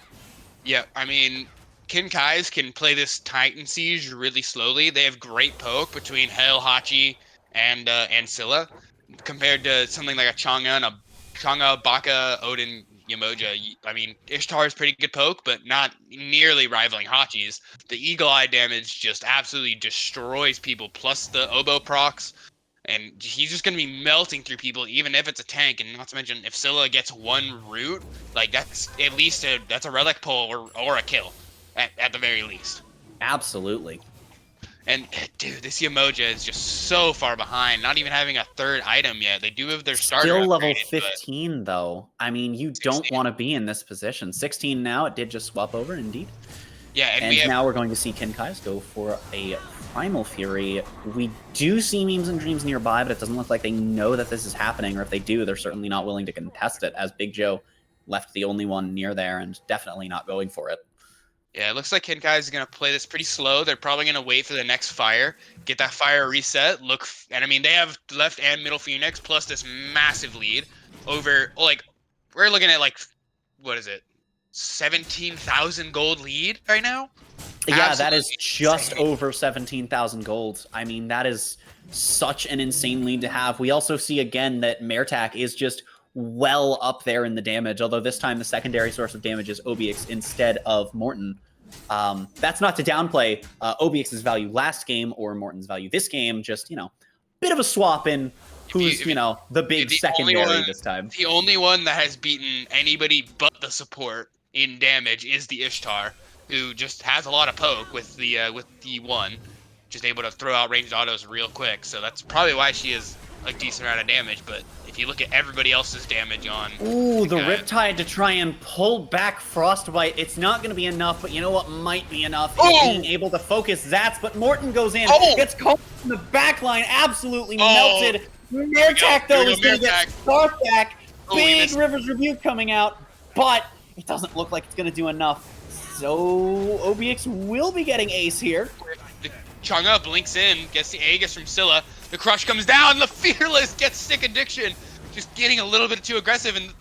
Yeah, I mean, Kinkai's can play this Titan Siege really slowly. They have great poke between Hell, Hachi, and Scylla, compared to something like a Chang'e, Baka, Odin, Yamoja. I mean, Ishtar is pretty good poke, but not nearly rivaling Hachi's. The Eagle Eye damage just absolutely destroys people, plus the Oboe procs, and he's just going to be melting through people, even if it's a tank, and not to mention, if Scylla gets one root, like, that's at least that's a relic pull or a kill, at the very least. Absolutely. And, dude, this Yamoja is just so far behind, not even having a third item yet. They do have their starter. Still level 15, though. I mean, you 16. Don't want to be in this position. 16 now. It did just swap over, indeed. Yeah, and now we're going to see Kinkai's go for a Primal Fury. We do see Memes and Dreams nearby, but it doesn't look like they know that this is happening, or if they do, they're certainly not willing to contest it, as Big Joe left the only one near there and definitely not going for it. Yeah, it looks like Kinkai is going to play this pretty slow. They're probably going to wait for the next fire, get that fire reset, and I mean, they have left and middle Phoenix, plus this massive lead over, like, we're looking at, like, what is it, 17,000 gold lead right now? Yeah, absolutely. That is just over 17,000 gold. I mean, that is such an insane lead to have. We also see, again, that Mertak is just well up there in the damage, although this time the secondary source of damage is Obx instead of Morton. That's not to downplay Obx's value last game or Morton's value this game, just, you know, bit of a swap in who's, the big secondary this time. The only one that has beaten anybody but the support in damage is the Ishtar, who just has a lot of poke with the one, just able to throw out ranged autos real quick, so that's probably why she is a decent amount of damage, but if you look at everybody else's damage on... Ooh, the Riptide to try and pull back Frostbite. It's not going to be enough, but you know what might be enough? Is being able to focus Zats, but Morton goes in, gets caught in the back line, absolutely melted. Mertak, though, is going to get Spark back. Big River's Rebuke coming out, but it doesn't look like it's going to do enough. So OBX will be getting ace here. The Chang'e blinks in, gets the Aegis from Scylla. The crush comes down. The Fearless gets Sick Addiction. Just getting a little bit too aggressive, and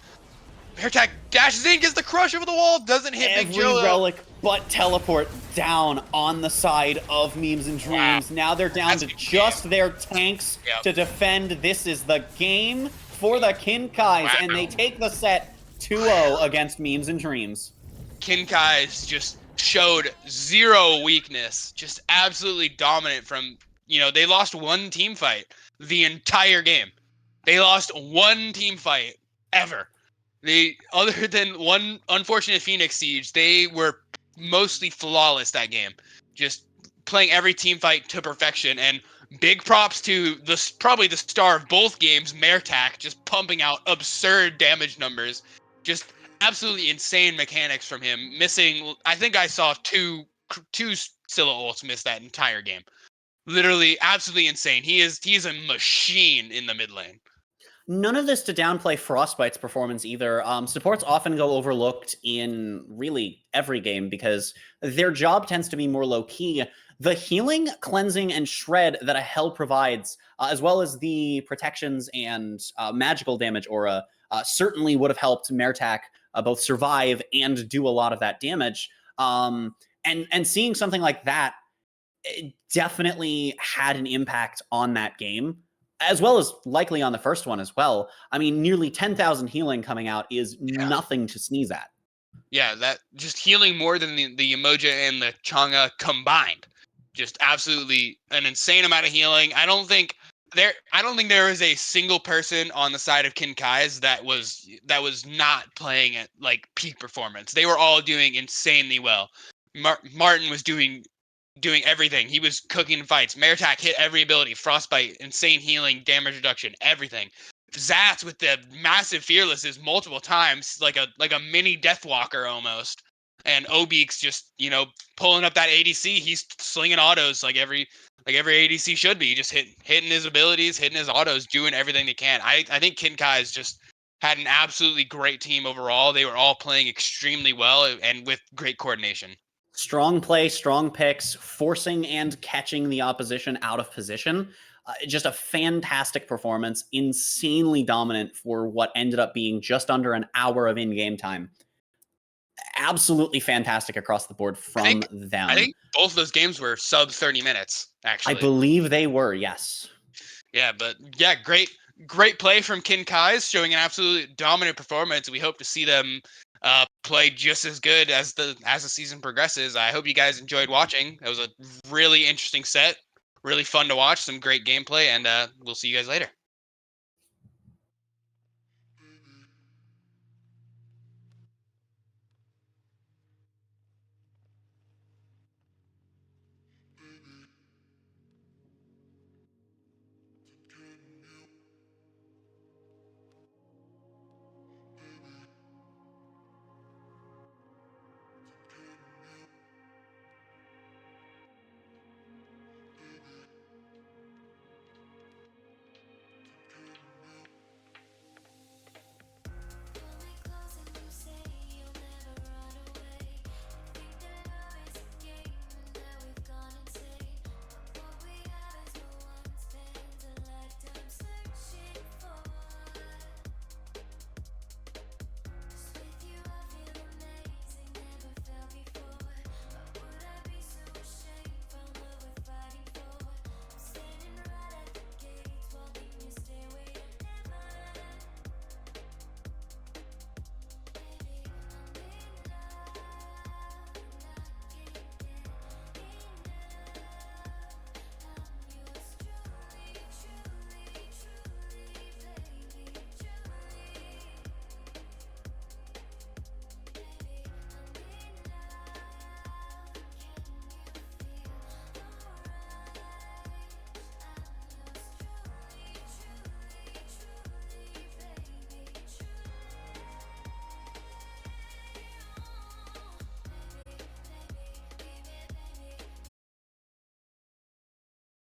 Mertak dashes in, gets the crush over the wall, doesn't hit Big Joe. Every relic but teleport down on the side of Memes and Dreams. Wow. Now they're down to just their tanks to defend. This is the game for the Kinkais, and they take the set 2-0 against Memes and Dreams. Kinkai's just showed zero weakness, just absolutely dominant from, they lost one team fight the entire game. They lost one team fight ever. Other than one unfortunate Phoenix Siege, they were mostly flawless that game. Just playing every team fight to perfection, and big props to probably the star of both games, Mertak, just pumping out absurd damage numbers. Just absolutely insane mechanics from him. Missing, I think I saw two Scylla ults miss that entire game. Literally, absolutely insane. He is a machine in the mid lane. None of this to downplay Frostbite's performance either. Supports often go overlooked in really every game because their job tends to be more low-key. The healing, cleansing, and shred that a Hell provides, as well as the protections and magical damage aura, certainly would have helped Mertak both survive and do a lot of that damage. And seeing something like that, it definitely had an impact on that game, as well as likely on the first one as well. I mean, nearly 10,000 healing coming out is nothing to sneeze at. Yeah, that just healing more than the Emoja and the Chang'e combined. Just absolutely an insane amount of healing. I don't think there is a single person on the side of Kinkai's that was not playing at like peak performance. They were all doing insanely well. Martin was doing everything. He was cooking fights. Meritak hit every ability. Frostbite, insane healing, damage reduction, everything. Zats with the massive fearlesses multiple times, like a mini Deathwalker almost. And Obeek's just pulling up that ADC. He's slinging autos like every ADC should be. Just hitting his abilities, hitting his autos, doing everything they can. I think Kinkai's just had an absolutely great team overall. They were all playing extremely well and with great coordination. Strong play, strong picks, forcing and catching the opposition out of position. Just a fantastic performance, insanely dominant for what ended up being just under an hour of in-game time. Absolutely fantastic across the board from them. I think both of those games were sub 30 minutes, actually. I believe they were, yes. Yeah, but yeah, great play from Kinkai's, showing an absolutely dominant performance. We hope to see them play just as good as the season progresses. I hope you guys enjoyed watching. It was a really interesting set, really fun to watch, some great gameplay, and we'll see you guys later.